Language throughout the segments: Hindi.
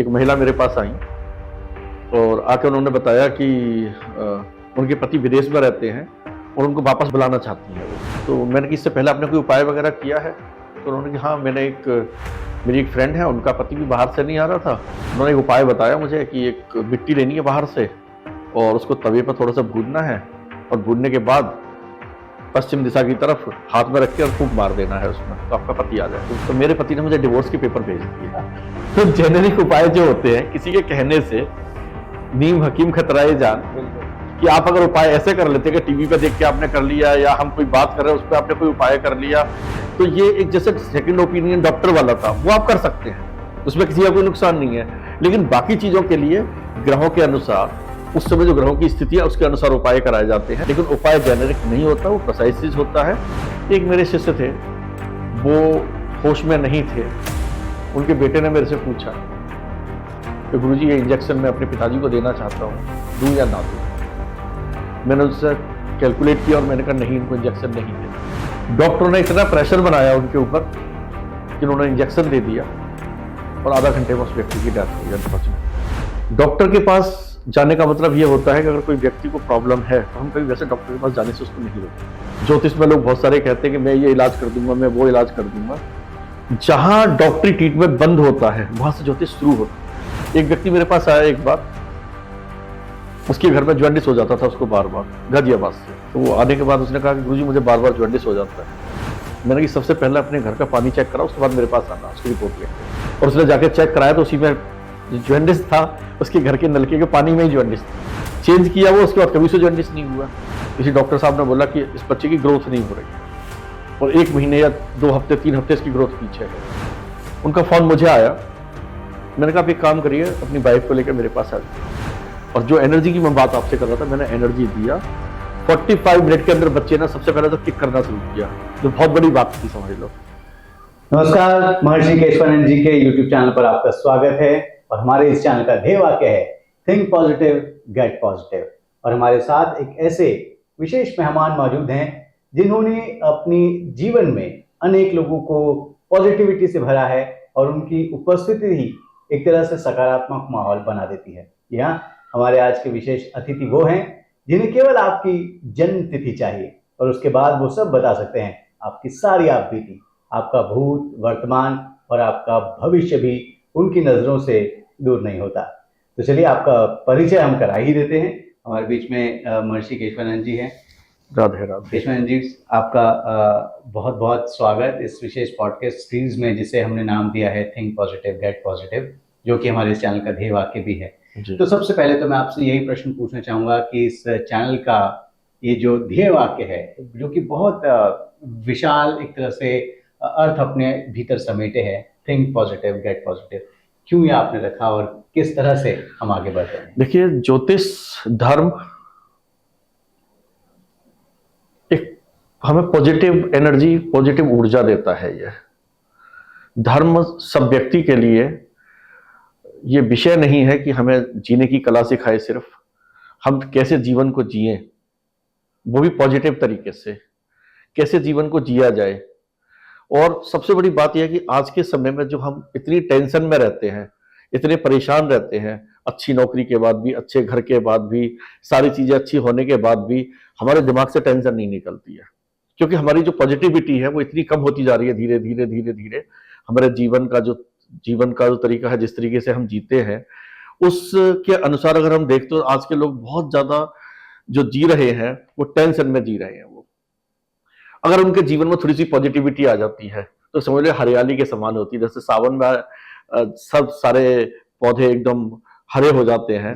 एक महिला मेरे पास आई और आके उन्होंने बताया कि उनके पति विदेश में रहते हैं और उनको वापस बुलाना चाहती हैं वो। तो मैंने कि इससे पहले आपने कोई उपाय वगैरह किया है? तो उन्होंने कि हाँ, मेरी एक फ्रेंड है, उनका पति भी बाहर से नहीं आ रहा था। उन्होंने एक उपाय बताया मुझे कि एक मिट्टी लेनी है बाहर से और उसको तवे पर थोड़ा सा भूनना है और भूनने के बाद पश्चिम दिशा की तरफ हाथ में रख के और फूंक मार देना है उसमें, तो आपका पति आ जाए। तो मेरे पति ने मुझे डिवोर्स के पेपर भेज दिए। तो जेनेरिक उपाय जो होते हैं, किसी के कहने से नीम हकीम खतराए जान, कि आप अगर उपाय ऐसे कर लेते कि टीवी पे देख के आपने कर लिया या हम कोई बात कर रहे हैं उस पर आपने कोई उपाय कर लिया, तो ये एक जैसे सेकंड ओपिनियन डॉक्टर वाला था, वो आप कर सकते हैं, उसमें किसी का कोई नुकसान नहीं है। लेकिन बाकी चीजों के लिए ग्रहों के अनुसार, उस समय जो ग्रहों की स्थिति है उसके अनुसार उपाय कराए जाते हैं, लेकिन उपाय जेनेरिक नहीं होता, वो प्रिसाइज चीज होता है। एक मेरे शिष्य थे, वो होश में नहीं थे, उनके बेटे ने मेरे से पूछा कि गुरुजी ये इंजेक्शन मैं अपने पिताजी को देना चाहता हूँ, दूं या ना दूं। मैंने उससे कैलकुलेट किया और मैंने कहा नहीं, इनको इंजेक्शन नहीं देना। डॉक्टर ने इतना प्रेशर बनाया उनके ऊपर कि उन्होंने इंजेक्शन दे दिया और आधा घंटे में उस व्यक्ति की डेथ हो गई। डॉक्टर के पास जाने का मतलब ये होता है कि अगर कोई व्यक्ति को प्रॉब्लम है तो हम कभी वैसे डॉक्टर के पास जाने से उसको नहीं रोकते। ज्योतिष में लोग बहुत सारे कहते हैं कि मैं ये इलाज कर दूंगा, मैं वो इलाज कर दूंगा। जहां डॉक्टरी ट्रीटमेंट बंद होता है वहां से ज्योतिष शुरू होता है। एक व्यक्ति मेरे पास आया एक बार, उसके घर में जॉन्डिस हो जाता था उसको बार बार, गाजियाबाद से। तो वो आने के बाद उसने कहा कि गुरुजी मुझे बार बार जॉन्डिस हो जाता है। मैंने कि सबसे पहले अपने घर का पानी चेक करा, उसके बाद मेरे पास आना, उसकी रिपोर्ट लेकर। और उसने जाके चेक कराया तो उसी में जॉन्डिस था, उसके घर के नलके के पानी में ही जॉन्डिस था। चेंज किया वो, उसके बाद कभी से जॉन्डिस नहीं हुआ। किसी डॉक्टर साहब ने बोला कि इस बच्चे की ग्रोथ नहीं हो रही और 1 महीने या 2 हफ्ते 3 हफ्ते इसकी ग्रोथ पीछे है। उनका फोन मुझे आया, मैंने कहा आप एक काम करिए, अपनी वाइफ को लेकर मेरे पास आ जाइए। और जो एनर्जी की मैं बात आपसे कर रहा था, मैंने एनर्जी दिया। 45 मिनट के अंदर बच्चे ने सबसे पहले तो किक करना शुरू किया, जो बहुत बड़ी बात थी, समझ लो। नमस्कार, महर्षि केशवानंद जी के YouTube चैनल पर आपका स्वागत है। और हमारे इस चैनल का ध्येय वाक्य है थिंक पॉजिटिव गेट पॉजिटिव। और हमारे साथ एक ऐसे विशेष मेहमान मौजूद हैं जिन्होंने अपनी जीवन में अनेक लोगों को पॉजिटिविटी से भरा है और उनकी उपस्थिति ही एक तरह से सकारात्मक माहौल बना देती है। यहाँ हमारे आज के विशेष अतिथि वो हैं जिन्हें केवल आपकी जन्म तिथि चाहिए और उसके बाद वो सब बता सकते हैं, आपकी सारी आप बीती, आपका भूत, वर्तमान और आपका भविष्य भी उनकी नजरों से दूर नहीं होता। तो चलिए आपका परिचय हम करा ही देते हैं। हमारे बीच में महर्षि केशवानंद जी हैं। राधे राधे। केशवानंद जी, आपका बहुत बहुत स्वागत इस विशेष पॉडकास्ट सीरीज में, जिसे हमने नाम दिया है थिंक पॉजिटिव गेट पॉजिटिव, जो कि हमारे इस चैनल का ध्येय वाक्य भी है। तो सबसे पहले तो मैं आपसे यही प्रश्न पूछना चाहूंगा कि इस चैनल का ये जो ध्येय वाक्य है, जो कि बहुत विशाल एक तरह से अर्थ अपने भीतर समेटे है, थिंक पॉजिटिव गेट पॉजिटिव, क्यों ये आपने रखा और किस तरह से हम आगे बढ़ते हैं? देखिए, ज्योतिष धर्म एक हमें पॉजिटिव एनर्जी, पॉजिटिव ऊर्जा देता है। ये धर्म सब व्यक्ति के लिए ये विषय नहीं है कि हमें जीने की कला सिखाए, सिर्फ हम कैसे जीवन को जिए, वो भी पॉजिटिव तरीके से, कैसे जीवन को जिया जाए। और सबसे बड़ी बात यह है कि आज के समय में जो हम इतनी टेंशन में रहते हैं, इतने परेशान रहते हैं, अच्छी नौकरी के बाद भी, अच्छे घर के बाद भी, सारी चीजें अच्छी होने के बाद भी हमारे दिमाग से टेंशन नहीं निकलती है, क्योंकि हमारी जो पॉजिटिविटी है वो इतनी कम होती जा रही है। धीरे धीरे धीरे धीरे हमारे जीवन का जो तरीका है, जिस तरीके से हम जीते हैं, उसके अनुसार अगर हम देखते हो, आज के लोग बहुत ज्यादा जो जी रहे हैं वो टेंशन में जी रहे हैं। वो अगर उनके जीवन में थोड़ी सी पॉजिटिविटी आ जाती है तो समझ लो हरियाली के समान होती है। जैसे सावन में सब सारे पौधे एकदम हरे हो जाते हैं,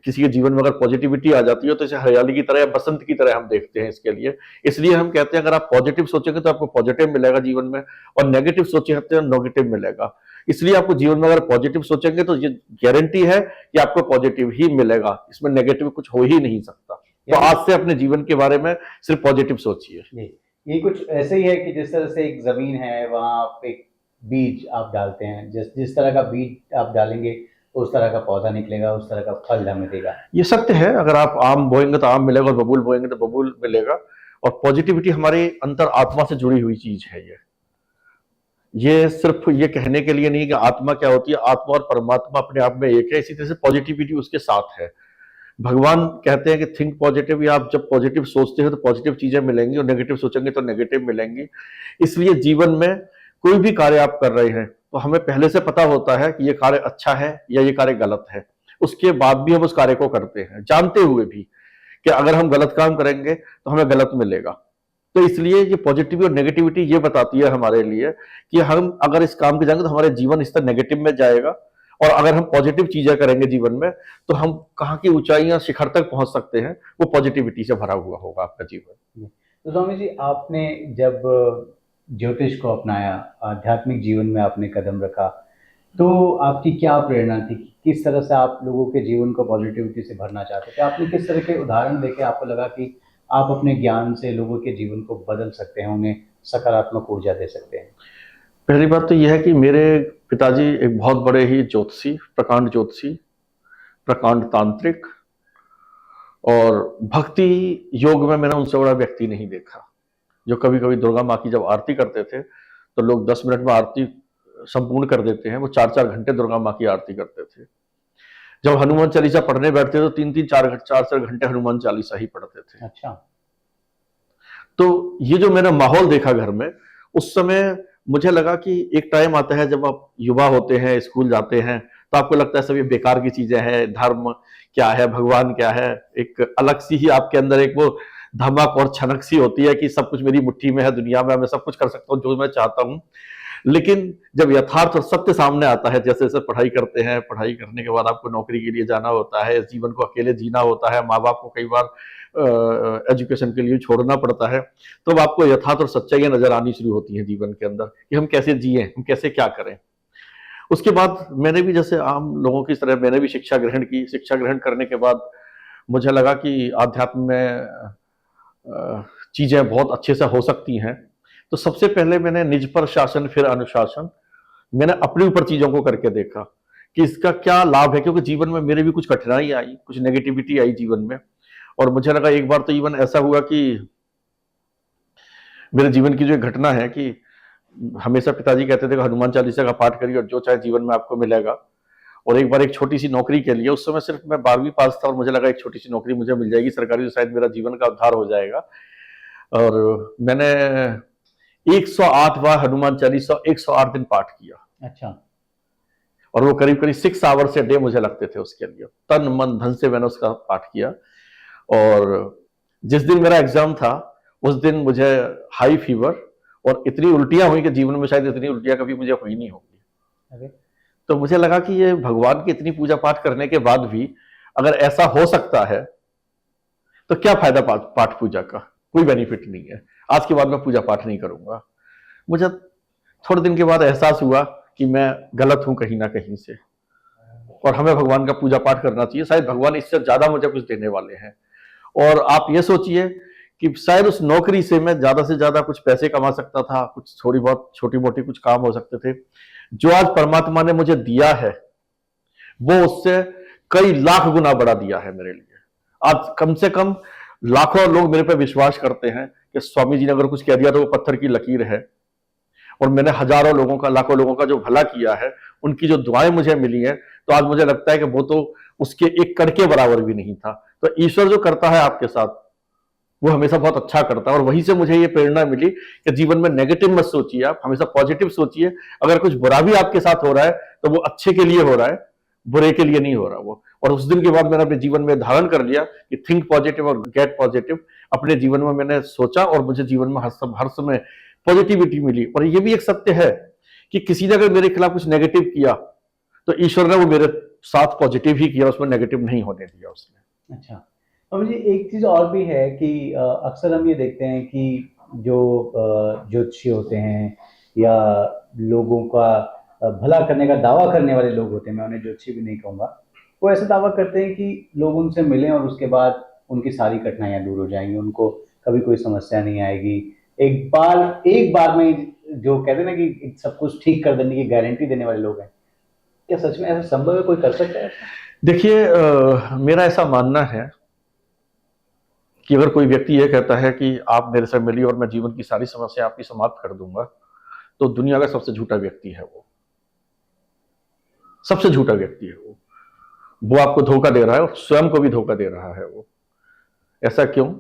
किसी के जीवन में अगर पॉजिटिविटी आ जाती है तो इसे हरियाली की तरह या बसंत की तरह हम देखते हैं इसके लिए। इसलिए हम कहते हैं अगर आप पॉजिटिव सोचेंगे तो आपको पॉजिटिव मिलेगा जीवन में, और नेगेटिव सोचेंगे तो नेगेटिव मिलेगा। इसलिए आपको जीवन में अगर पॉजिटिव सोचेंगे तो ये गारंटी है कि आपको पॉजिटिव ही मिलेगा, इसमें नेगेटिव कुछ हो ही नहीं सकता। तो आज से अपने जीवन के बारे में सिर्फ पॉजिटिव सोचिए। ये कुछ ऐसे ही है कि जिस तरह से एक जमीन है, वहां आप एक बीज आप डालते हैं, जिस तरह का बीज आप डालेंगे उस तरह का पौधा निकलेगा, उस तरह का फल हमें देगा। ये सत्य है। अगर आप आम बोएंगे तो आम मिलेगा, और बबूल बोएंगे तो बबूल मिलेगा। और पॉजिटिविटी हमारे अंतर आत्मा से जुड़ी हुई चीज है। ये सिर्फ ये कहने के लिए नहीं कि आत्मा क्या होती है, आत्मा और परमात्मा अपने आप में एक है, इसी तरह से पॉजिटिविटी उसके साथ है। भगवान कहते हैं कि थिंक पॉजिटिव, या आप जब पॉजिटिव सोचते हो तो पॉजिटिव चीजें मिलेंगी, और नेगेटिव सोचेंगे तो नेगेटिव मिलेंगी। इसलिए जीवन में कोई भी कार्य आप कर रहे हैं तो हमें पहले से पता होता है कि ये कार्य अच्छा है या ये कार्य गलत है। उसके बाद भी हम उस कार्य को करते हैं, जानते हुए भी कि अगर हम गलत काम करेंगे तो हमें गलत मिलेगा। तो इसलिए ये पॉजिटिविटी और नेगेटिविटी ये बताती है हमारे लिए कि हम अगर इस काम के जाएंगे तो हमारे जीवन इस तरह नेगेटिव में जाएगा, और अगर हम पॉजिटिव चीजें करेंगे जीवन में तो हम कहाँ की ऊंचाइयां शिखर तक पहुंच सकते हैं, वो पॉजिटिविटी से भरा हुआ होगा आपका जीवन। तो स्वामी जी, आपने जब ज्योतिष को अपनाया, आध्यात्मिक जीवन में आपने कदम रखा, तो आपकी क्या प्रेरणा थी? किस तरह से आप लोगों के जीवन को पॉजिटिविटी से भरना चाहते थे? आपने किस तरह के उदाहरण देके आपको लगा कि आप अपने ज्ञान से लोगों के जीवन को बदल सकते हैं, उन्हें सकारात्मक ऊर्जा दे सकते हैं? पहली बात तो यह है कि मेरे पिताजी एक बहुत बड़े ही ज्योतिषी, प्रकांड तांत्रिक, और भक्ति योग में मैंने उनसे बड़ा व्यक्ति नहीं देखा। जो कभी कभी दुर्गा माँ की जब आरती करते थे तो लोग 10 मिनट में आरती संपूर्ण कर देते हैं, वो 4-4 घंटे दुर्गा माँ की आरती करते थे। जब हनुमान चालीसा पढ़ने बैठते तो 3-3, 4-4 घंटे हनुमान चालीसा ही पढ़ते थे। अच्छा। तो ये जो मैंने माहौल देखा घर में, उस समय मुझे लगा कि एक टाइम आता है जब आप युवा होते हैं, स्कूल जाते हैं, तो आपको लगता है सब ये बेकार की चीजें हैं, धर्म क्या है, भगवान क्या है। एक अलग सी ही आपके अंदर एक वो धमक और छनक सी होती है कि सब कुछ मेरी मुट्ठी में है, दुनिया में मैं सब कुछ कर सकता हूँ जो मैं चाहता हूँ। लेकिन जब यथार्थ और सत्य सामने आता है, जैसे जैसे पढ़ाई करते हैं, पढ़ाई करने के बाद आपको नौकरी के लिए जाना होता है, जीवन को अकेले जीना होता है, माँ बाप को कई बार एजुकेशन के लिए छोड़ना पड़ता है, तो अब आपको यथार्थ और सच्चाइयां नजर आनी शुरू होती हैं जीवन के अंदर कि हम कैसे जिए, हम कैसे क्या करें। उसके बाद मैंने भी जैसे आम लोगों की तरह मैंने भी शिक्षा ग्रहण की। शिक्षा ग्रहण करने के बाद मुझे लगा कि आध्यात्म में चीजें बहुत अच्छे से हो सकती हैं। तो सबसे पहले मैंने निज पर शासन फिर अनुशासन, मैंने अपने ऊपर चीजों को करके देखा कि इसका क्या लाभ है, क्योंकि जीवन में मेरे भी कुछ कठिनाई आई, कुछ नेगेटिविटी आई जीवन में। और मुझे लगा एक बार तो इवन ऐसा हुआ कि मेरे जीवन की जो एक घटना है कि हमेशा पिताजी कहते थे कि हनुमान चालीसा का पाठ करिए और जो चाहे जीवन में आपको मिलेगा। और एक बार एक छोटी सी नौकरी के लिए, उस समय सिर्फ मैं 12वीं पास था और मुझे लगा एक छोटी सी नौकरी मुझे मिल जाएगी सरकारी, तो शायद मेरा जीवन का उद्धार हो जाएगा। और मैंने 108 बार हनुमान चालीसा 108 दिन पाठ किया। अच्छा। और वो करीब करीब 6 आवर्स डे मुझे लगते थे उसके लिए, तन मन धन से मैंने उसका पाठ किया। और जिस दिन मेरा एग्जाम था उस दिन मुझे हाई फीवर और इतनी उल्टियां हुई कि जीवन में शायद इतनी उल्टियां कभी मुझे हुई नहीं होगी। तो मुझे लगा कि ये भगवान की इतनी पूजा पाठ करने के बाद भी अगर ऐसा हो सकता है तो क्या फायदा पाठ पूजा का, कोई बेनिफिट नहीं है। आज के बाद मैं पूजा पाठ नहीं करूंगा। मुझे थोड़े दिन के बाद एहसास हुआ कि मैं गलत हूं कहीं ना कहीं से, और हमें भगवान का पूजा पाठ करना चाहिए। शायद भगवान इससे ज्यादा मुझे कुछ देने वाले हैं। और आप ये सोचिए कि शायद उस नौकरी से मैं ज्यादा से ज्यादा कुछ पैसे कमा सकता था, कुछ थोड़ी बहुत छोटी मोटी कुछ काम हो सकते थे। जो आज परमात्मा ने मुझे दिया है वो उससे कई लाख गुना बढ़ा दिया है मेरे लिए। आज कम से कम लाखों लोग मेरे पे विश्वास करते हैं कि स्वामी जी ने अगर कुछ कह दिया तो वो पत्थर की लकीर है। और मैंने हजारों लोगों का, लाखों लोगों का जो भला किया है, उनकी जो दुआएं मुझे मिली हैं, तो आज मुझे लगता है कि वो तो उसके एक कण के बराबर भी नहीं था। तो ईश्वर जो करता है आपके साथ वो हमेशा बहुत अच्छा करता है। और वहीं से मुझे ये प्रेरणा मिली कि जीवन में नेगेटिव मत सोचिए, आप हमेशा पॉजिटिव सोचिए। अगर कुछ बुरा भी आपके साथ हो रहा है तो वो अच्छे के लिए हो रहा है, बुरे के लिए नहीं हो रहा वो। और उस दिन के बाद मैंने अपने जीवन में धारण कर लिया कि थिंक पॉजिटिव और गेट पॉजिटिव। अपने जीवन में मैंने सोचा और मुझे जीवन में हर समय पॉजिटिविटी मिली। और ये भी एक सत्य है कि किसी ने अगर मेरे खिलाफ कुछ नेगेटिव किया तो ईश्वर ने वो मेरे साथ पॉजिटिव ही किया, उसमें नेगेटिव नहीं होने दिया उसने। अच्छा। और मुझे एक चीज़ और भी है कि अक्सर हम ये देखते हैं कि जो ज्योतिषी होते हैं या लोगों का भला करने का दावा करने वाले लोग होते हैं, मैं उन्हें ज्योतिषी भी नहीं कहूँगा, वो ऐसा दावा करते हैं कि लोग उनसे मिलें और उसके बाद उनकी सारी कठिनाइयाँ दूर हो जाएंगी, उनको कभी कोई समस्या नहीं आएगी। एक बार में जो कहते हैं ना कि सब कुछ ठीक कर देने की गारंटी देने वाले लोग हैं। क्या सच में ऐसा संभव है? कोई कर सकता है? देखिए, मेरा ऐसा मानना है कि अगर कोई व्यक्ति ये कहता है कि आप मेरे से मिलिए और मैं जीवन की सारी समस्या आपकी समाप्त कर दूंगा, तो दुनिया का सबसे झूठा व्यक्ति है वो, सबसे झूठा व्यक्ति है वो आपको धोखा दे रहा है और स्वयं को भी धोखा दे रहा है वो। ऐसा क्यों?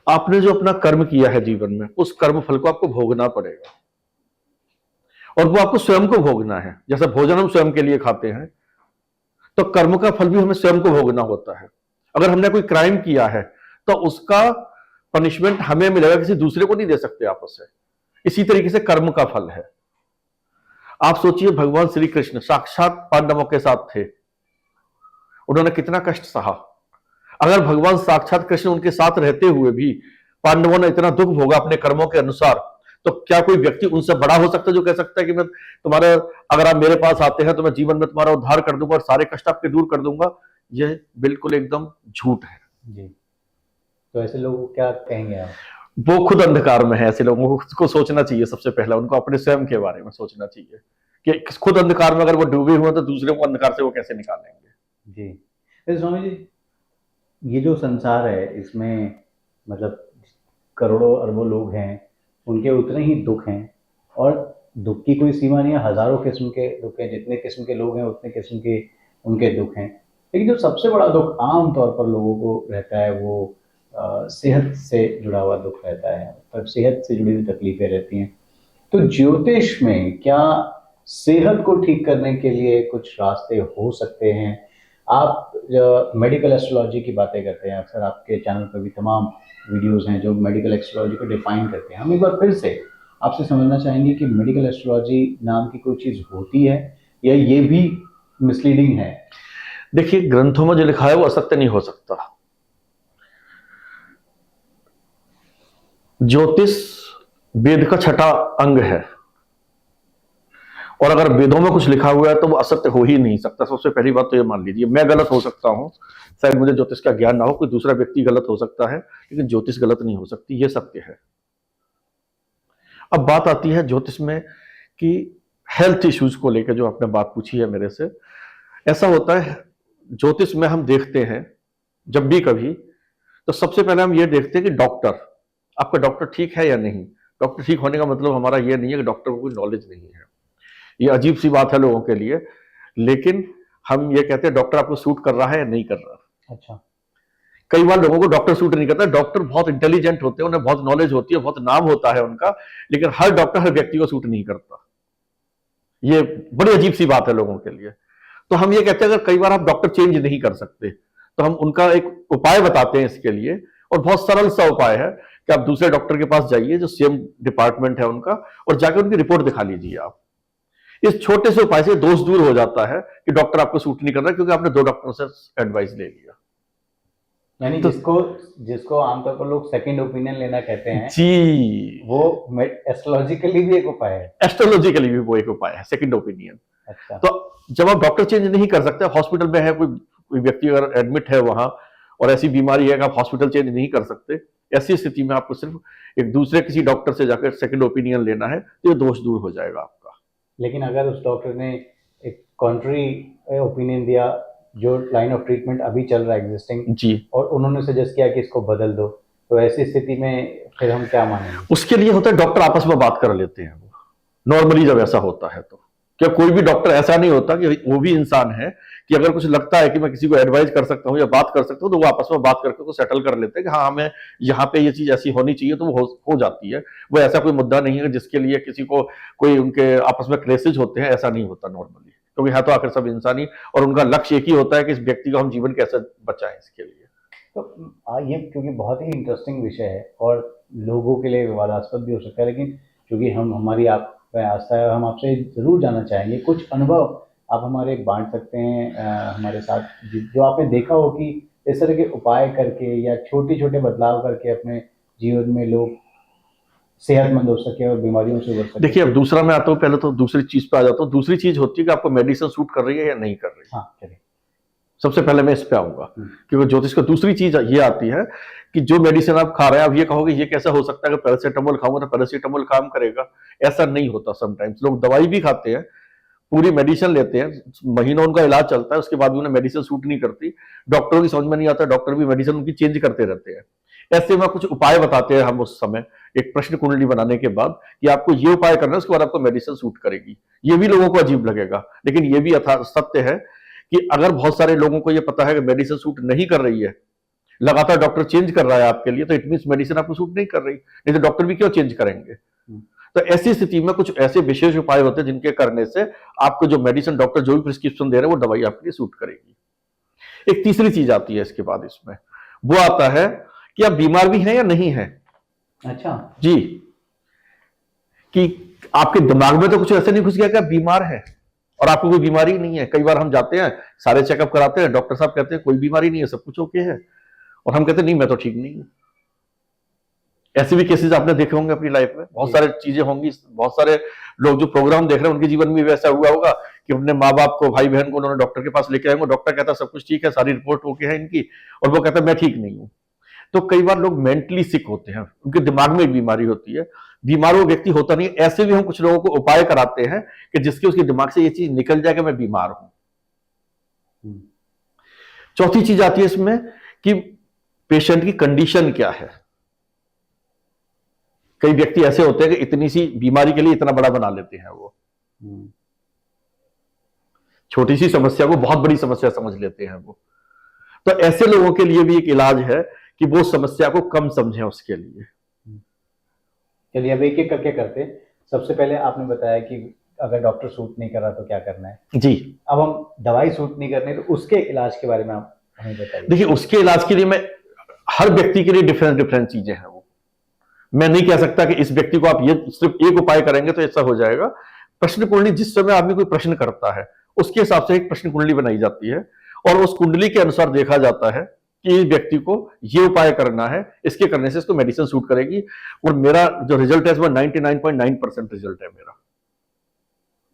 आपने जो अपना कर्म किया है जीवन में, उस कर्म फल को आपको भोगना पड़ेगा और वो आपको स्वयं को भोगना है। जैसे भोजन हम स्वयं के लिए खाते हैं, तो कर्म का फल भी हमें स्वयं को भोगना होता है। अगर हमने कोई क्राइम किया है तो उसका पनिशमेंट हमें मिलेगा, किसी दूसरे को नहीं दे सकते आपस से। इसी तरीके से कर्म का फल है। आप सोचिए, भगवान श्री कृष्ण साक्षात पांडवों के साथ थे, उन्होंने कितना कष्ट सहा। अगर भगवान साक्षात कृष्ण उनके साथ रहते हुए भी पांडवों ने इतना दुख भोगा अपने कर्मों के अनुसार, तो क्या कोई व्यक्ति उनसे बड़ा हो सकता है जो कह सकता है कि मैं तुम्हारे, अगर आप मेरे पास आते हैं तो मैं जीवन में तुम्हारा उद्धार कर दूंगा और सारे कष्ट आपके दूर कर दूंगा? यह बिल्कुल एकदम झूठ है जी। तो ऐसे लोगों को क्या कहेंगे आप? वो खुद अंधकार में है। ऐसे लोगों को सोचना चाहिए, सबसे पहला उनको अपने स्वयं के बारे में सोचना चाहिए कि खुद अंधकार में अगर वो डूबे हुए तो दूसरे को अंधकार से वो कैसे निकालेंगे। जी। तो स्वामी जी, ये जो संसार है इसमें मतलब करोड़ों अरबों लोग हैं, उनके उतने ही दुख हैं और दुख की कोई सीमा नहीं है। हजारों किस्म के दुख हैं, जितने किस्म के लोग हैं उतने किस्म के उनके दुख हैं। लेकिन जो सबसे बड़ा दुख आम तौर पर लोगों को रहता है वो सेहत से जुड़ा हुआ दुख रहता है, तब सेहत से जुड़ी हुई तकलीफें रहती हैं। तो ज्योतिष में क्या सेहत को ठीक करने के लिए कुछ रास्ते हो सकते हैं? आप मेडिकल एस्ट्रोलॉजी की बातें करते हैं, अक्सर आपके चैनल पर भी तमाम वीडियोस हैं जो मेडिकल एस्ट्रोलॉजी को डिफाइन करते हैं। हम एक बार फिर से आपसे समझना चाहेंगे कि मेडिकल एस्ट्रोलॉजी नाम की कोई चीज़ होती है या ये भी मिसलीडिंग है? देखिए, ग्रंथों में जो लिखा है वो असत्य नहीं हो सकता। ज्योतिष वेद का छठा अंग है और अगर वेदों में कुछ लिखा हुआ है तो वो असत्य हो ही नहीं सकता। सबसे पहली बात तो ये मान लीजिए। मैं गलत हो सकता हूं, शायद मुझे ज्योतिष का ज्ञान ना हो, कोई दूसरा व्यक्ति गलत हो सकता है, लेकिन ज्योतिष गलत नहीं हो सकती, ये सत्य है। अब बात आती है ज्योतिष में कि हेल्थ इश्यूज को लेकर जो आपने बात पूछी है मेरे से। ऐसा होता है ज्योतिष में, हम देखते हैं जब भी कभी, तो सबसे पहले हम ये देखते हैं कि डॉक्टर, आपका डॉक्टर ठीक है या नहीं। डॉक्टर ठीक होने का मतलब हमारा ये नहीं है कि डॉक्टर को कोई नॉलेज नहीं है। ये अजीब सी बात है लोगों के लिए, लेकिन हम ये कहते हैं डॉक्टर आपको सूट कर रहा है या नहीं कर रहा। अच्छा। कई बार लोगों को डॉक्टर सूट नहीं करता। डॉक्टर बहुत इंटेलिजेंट होते हैं, उन्हें बहुत नॉलेज होती है, बहुत नाम होता है उनका, लेकिन हर डॉक्टर हर व्यक्ति को सूट नहीं करता। ये बड़ी अजीब सी बात है लोगों के लिए। तो हम ये कहते हैं अगर कई बार आप डॉक्टर चेंज नहीं कर सकते तो हम उनका एक उपाय बताते हैं इसके लिए, और बहुत सरल सा उपाय है कि आप दूसरे डॉक्टर के पास जाइए जो सेम डिपार्टमेंट है उनका, और जाकर उनकी रिपोर्ट दिखा लीजिए। आप इस छोटे से उपाय से दोष दूर हो जाता है कि डॉक्टर आपको सूट नहीं कर रहा, क्योंकि आपने 2 डॉक्टरों से एडवाइस ले लिया। यानी तो जिसको आमतौर पर लोग सेकंड ओपिनियन लेना कहते हैं जी, वो एस्ट्रोलॉजिकली भी एक उपाय है। एस्ट्रोलॉजिकली भी वो एक उपाय है, सेकंड ओपिनियन। अच्छा। तो जब आप डॉक्टर चेंज नहीं कर सकते, हॉस्पिटल में है कोई व्यक्ति अगर एडमिट है वहां और ऐसी बीमारी है कि आप हॉस्पिटल चेंज नहीं कर सकते, ऐसी स्थिति में आपको सिर्फ एक दूसरे किसी डॉक्टर से जाकर सेकंड ओपिनियन लेना है, तो ये दोष दूर हो जाएगा आपका। लेकिन अगर उस डॉक्टर ने एक कॉन्ट्री ओपिनियन दिया, जो लाइन ऑफ ट्रीटमेंट अभी चल रहा है एग्जिस्टिंग जी, और उन्होंने सजेस्ट किया कि इसको बदल दो, तो ऐसी स्थिति में फिर हम क्या मानेंगे? उसके लिए होता है डॉक्टर आपस में बात कर लेते हैं वो। नॉर्मली जब ऐसा होता है तो क्या कोई भी डॉक्टर ऐसा नहीं होता कि वो भी इंसान है कि अगर कुछ लगता है कि मैं किसी को एडवाइस कर सकता हूँ या बात कर सकता हूँ, तो वो आपस में बात करके सेटल कर लेते हैं कि हाँ हमें यहाँ पे ये चीज ऐसी होनी चाहिए, तो वो हो जाती है। वो ऐसा कोई मुद्दा नहीं है जिसके लिए किसी को कोई उनके आपस में क्लेसेज होते हैं, ऐसा नहीं होता नॉर्मली, क्योंकि है तो आखिर सब इंसानी और उनका लक्ष्य एक ही होता है कि इस व्यक्ति को हम जीवन कैसे बचाएं इसके लिए। तो ये क्योंकि बहुत ही इंटरेस्टिंग विषय है और लोगों के लिए विवादास्पद भी हो सकता है, लेकिन क्योंकि हमारी आप पे आस्था है, हम आपसे जरूर जानना चाहेंगे कुछ अनुभव आप हमारे बांट सकते हैं हमारे साथ, जो आपने देखा हो कि इस तरह के उपाय करके या छोटे छोटे बदलाव करके अपने जीवन में लोग सेहतमंद हो सके और बीमारियों से उबर सके। देखिए, अब दूसरा मैं आता हूँ, पहले तो दूसरी चीज पे आ जाता हूँ। दूसरी चीज होती है कि आपको मेडिसिन सूट कर रही है या नहीं कर रही है। हाँ, चलिए सबसे पहले मैं इस पे आऊंगा, क्योंकि ज्योतिष का दूसरी चीज ये आती है कि जो मेडिसिन आप खा रहे हैं, आप ये कहोगे ये कैसा हो सकता है कि पैरासीटामोल खाऊंगा तो पैरासीटामोल काम करेगा। ऐसा नहीं होता। समटाइम्स लोग दवाई भी खाते हैं, पूरी मेडिसिन लेते हैं, महीनों उनका इलाज चलता है, उसके बाद भी उन्हें मेडिसिन सूट नहीं करती। डॉक्टरों की समझ में नहीं आता, डॉक्टर भी मेडिसिन उनकी चेंज करते रहते हैं। ऐसे में कुछ उपाय बताते हैं हम उस समय, एक प्रश्न कुंडली बनाने के बाद कि आपको ये उपाय करना है, उसके बाद आपको मेडिसिन सूट करेगी। ये भी लोगों को अजीब लगेगा, लेकिन ये भी सत्य है कि अगर बहुत सारे लोगों को ये पता है कि मेडिसिन सूट नहीं कर रही है, लगातार डॉक्टर चेंज कर रहा है आपके लिए, तो इट मीन मेडिसिन आपको सूट नहीं कर रही, नहीं तो डॉक्टर भी क्यों चेंज करेंगे। तो ऐसी स्थिति में कुछ ऐसे विशेष उपाय होते हैं जिनके करने से आपको जो मेडिसिन डॉक्टर जो भी प्रिस्क्रिप्शन दे रहे हैं वो दवाई आपके लिए सूट करेगी। एक तीसरी चीज आती है इसके बाद, इसमें वो आता है कि आप बीमार भी हैं या नहीं हैं। अच्छा जी, कि आपके दिमाग में तो कुछ ऐसा नहीं घुस गया कि आप बीमार हैं और आपको कोई बीमारी नहीं है। कई बार हम जाते हैं, सारे चेकअप कराते हैं, डॉक्टर साहब कहते हैं कोई बीमारी नहीं है, सब कुछ ओके है, और हम कहते हैं नहीं मैं तो ठीक नहीं हूं। ऐसे भी केसेस आपने देखे होंगे अपनी लाइफ में, बहुत सारी चीजें होंगी। बहुत सारे लोग जो प्रोग्राम देख रहे हैं उनके जीवन में भी वैसा हुआ होगा कि अपने माँ बाप को, भाई बहन को उन्होंने डॉक्टर के पास लेके आएंगे, डॉक्टर कहता है सब कुछ ठीक है, सारी रिपोर्ट ओके है इनकी, और वो कहता है मैं ठीक नहीं हूं। तो कई बार लोग मेंटली सिक होते हैं, उनके दिमाग में एक बीमारी होती है, बीमार वो व्यक्ति होता नहीं। ऐसे भी हम कुछ लोगों को उपाय कराते हैं कि जिसके उसके दिमाग से ये चीज निकल जाए कि मैं बीमार हूं। चौथी चीज आती है इसमें कि पेशेंट की कंडीशन क्या है। कई व्यक्ति ऐसे होते हैं कि इतनी सी बीमारी के लिए इतना बड़ा बना लेते हैं, वो छोटी सी समस्या को बहुत बड़ी समस्या समझ लेते हैं वो। तो ऐसे लोगों के लिए भी एक इलाज है कि वो समस्या को कम समझें उसके लिए। चलिए अब एक एक करके करते हैं। सबसे पहले आपने बताया कि अगर डॉक्टर सूट नहीं कर रहा तो क्या करना है। जी, अब हम दवाई सूट नहीं करने तो उसके इलाज के बारे में आप हमें बताइए। देखिए उसके इलाज के लिए मैं, हर व्यक्ति के लिए डिफरेंट डिफरेंट चीजें हैं वो। मैं नहीं कह सकता कि इस व्यक्ति को आप ये सिर्फ एक उपाय करेंगे तो ऐसा हो जाएगा। प्रश्न कुंडली, जिस समय आदमी कोई प्रश्न करता है उसके हिसाब से एक प्रश्न कुंडली बनाई जाती है और उस कुंडली के अनुसार देखा जाता है कि इस व्यक्ति को ये उपाय करना है, इसके करने से इसको मेडिसिन सूट करेगी। और मेरा जो रिजल्ट है वो 99.9% रिजल्ट है मेरा।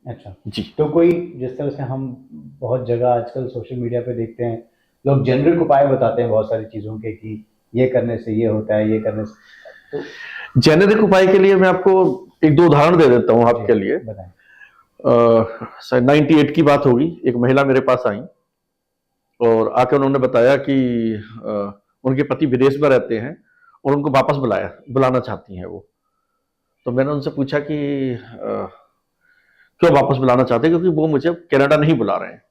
अच्छा जी, तो कोई, जिस तरह से हम बहुत जगह आजकल सोशल मीडिया पे देखते हैं, लोग जेनरिक उपाय बताते हैं बहुत सारी चीजों के कि ये करने से ये होता है, ये करने से, तो जेनेरिक उपाय के लिए मैं आपको एक दो उदाहरण दे देता हूं आपके लिए। बताएं। 98 की बात होगी, एक महिला मेरे पास आई और आके उन्होंने बताया कि उनके पति विदेश में रहते हैं और उनको वापस बुलाना चाहती हैं वो। तो मैंने उनसे पूछा कि क्यों वापस बुलाना चाहते हैं, क्योंकि वो मुझे कनाडा नहीं बुला रहे हैं।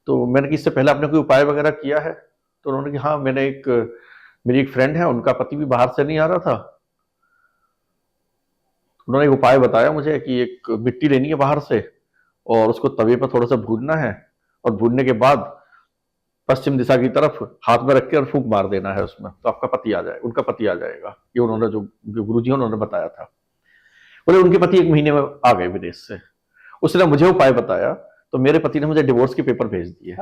तो मैंने कि इससे पहले आपने कोई उपाय वगैरह किया है। तो उन्होंने कि हाँ, मेरी एक फ्रेंड है, उनका पति भी बाहर से नहीं आ रहा था। उन्होंने एक उपाय बताया मुझे कि एक मिट्टी लेनी है बाहर से और उसको तवे पर थोड़ा सा भूनना है और भूनने के बाद पश्चिम दिशा की तरफ हाथ में रख के और फूंक मार देना है उसमें, तो आपका पति आ जाए, उनका पति आ जाएगा। ये उन्होंने जो गुरुजी उन्होंने बताया था। बोले उनके पति 1 महीने में आ गए विदेश से। उसने मुझे उपाय बताया तो मेरे पति ने मुझे डिवोर्स के पेपर भेज दिए।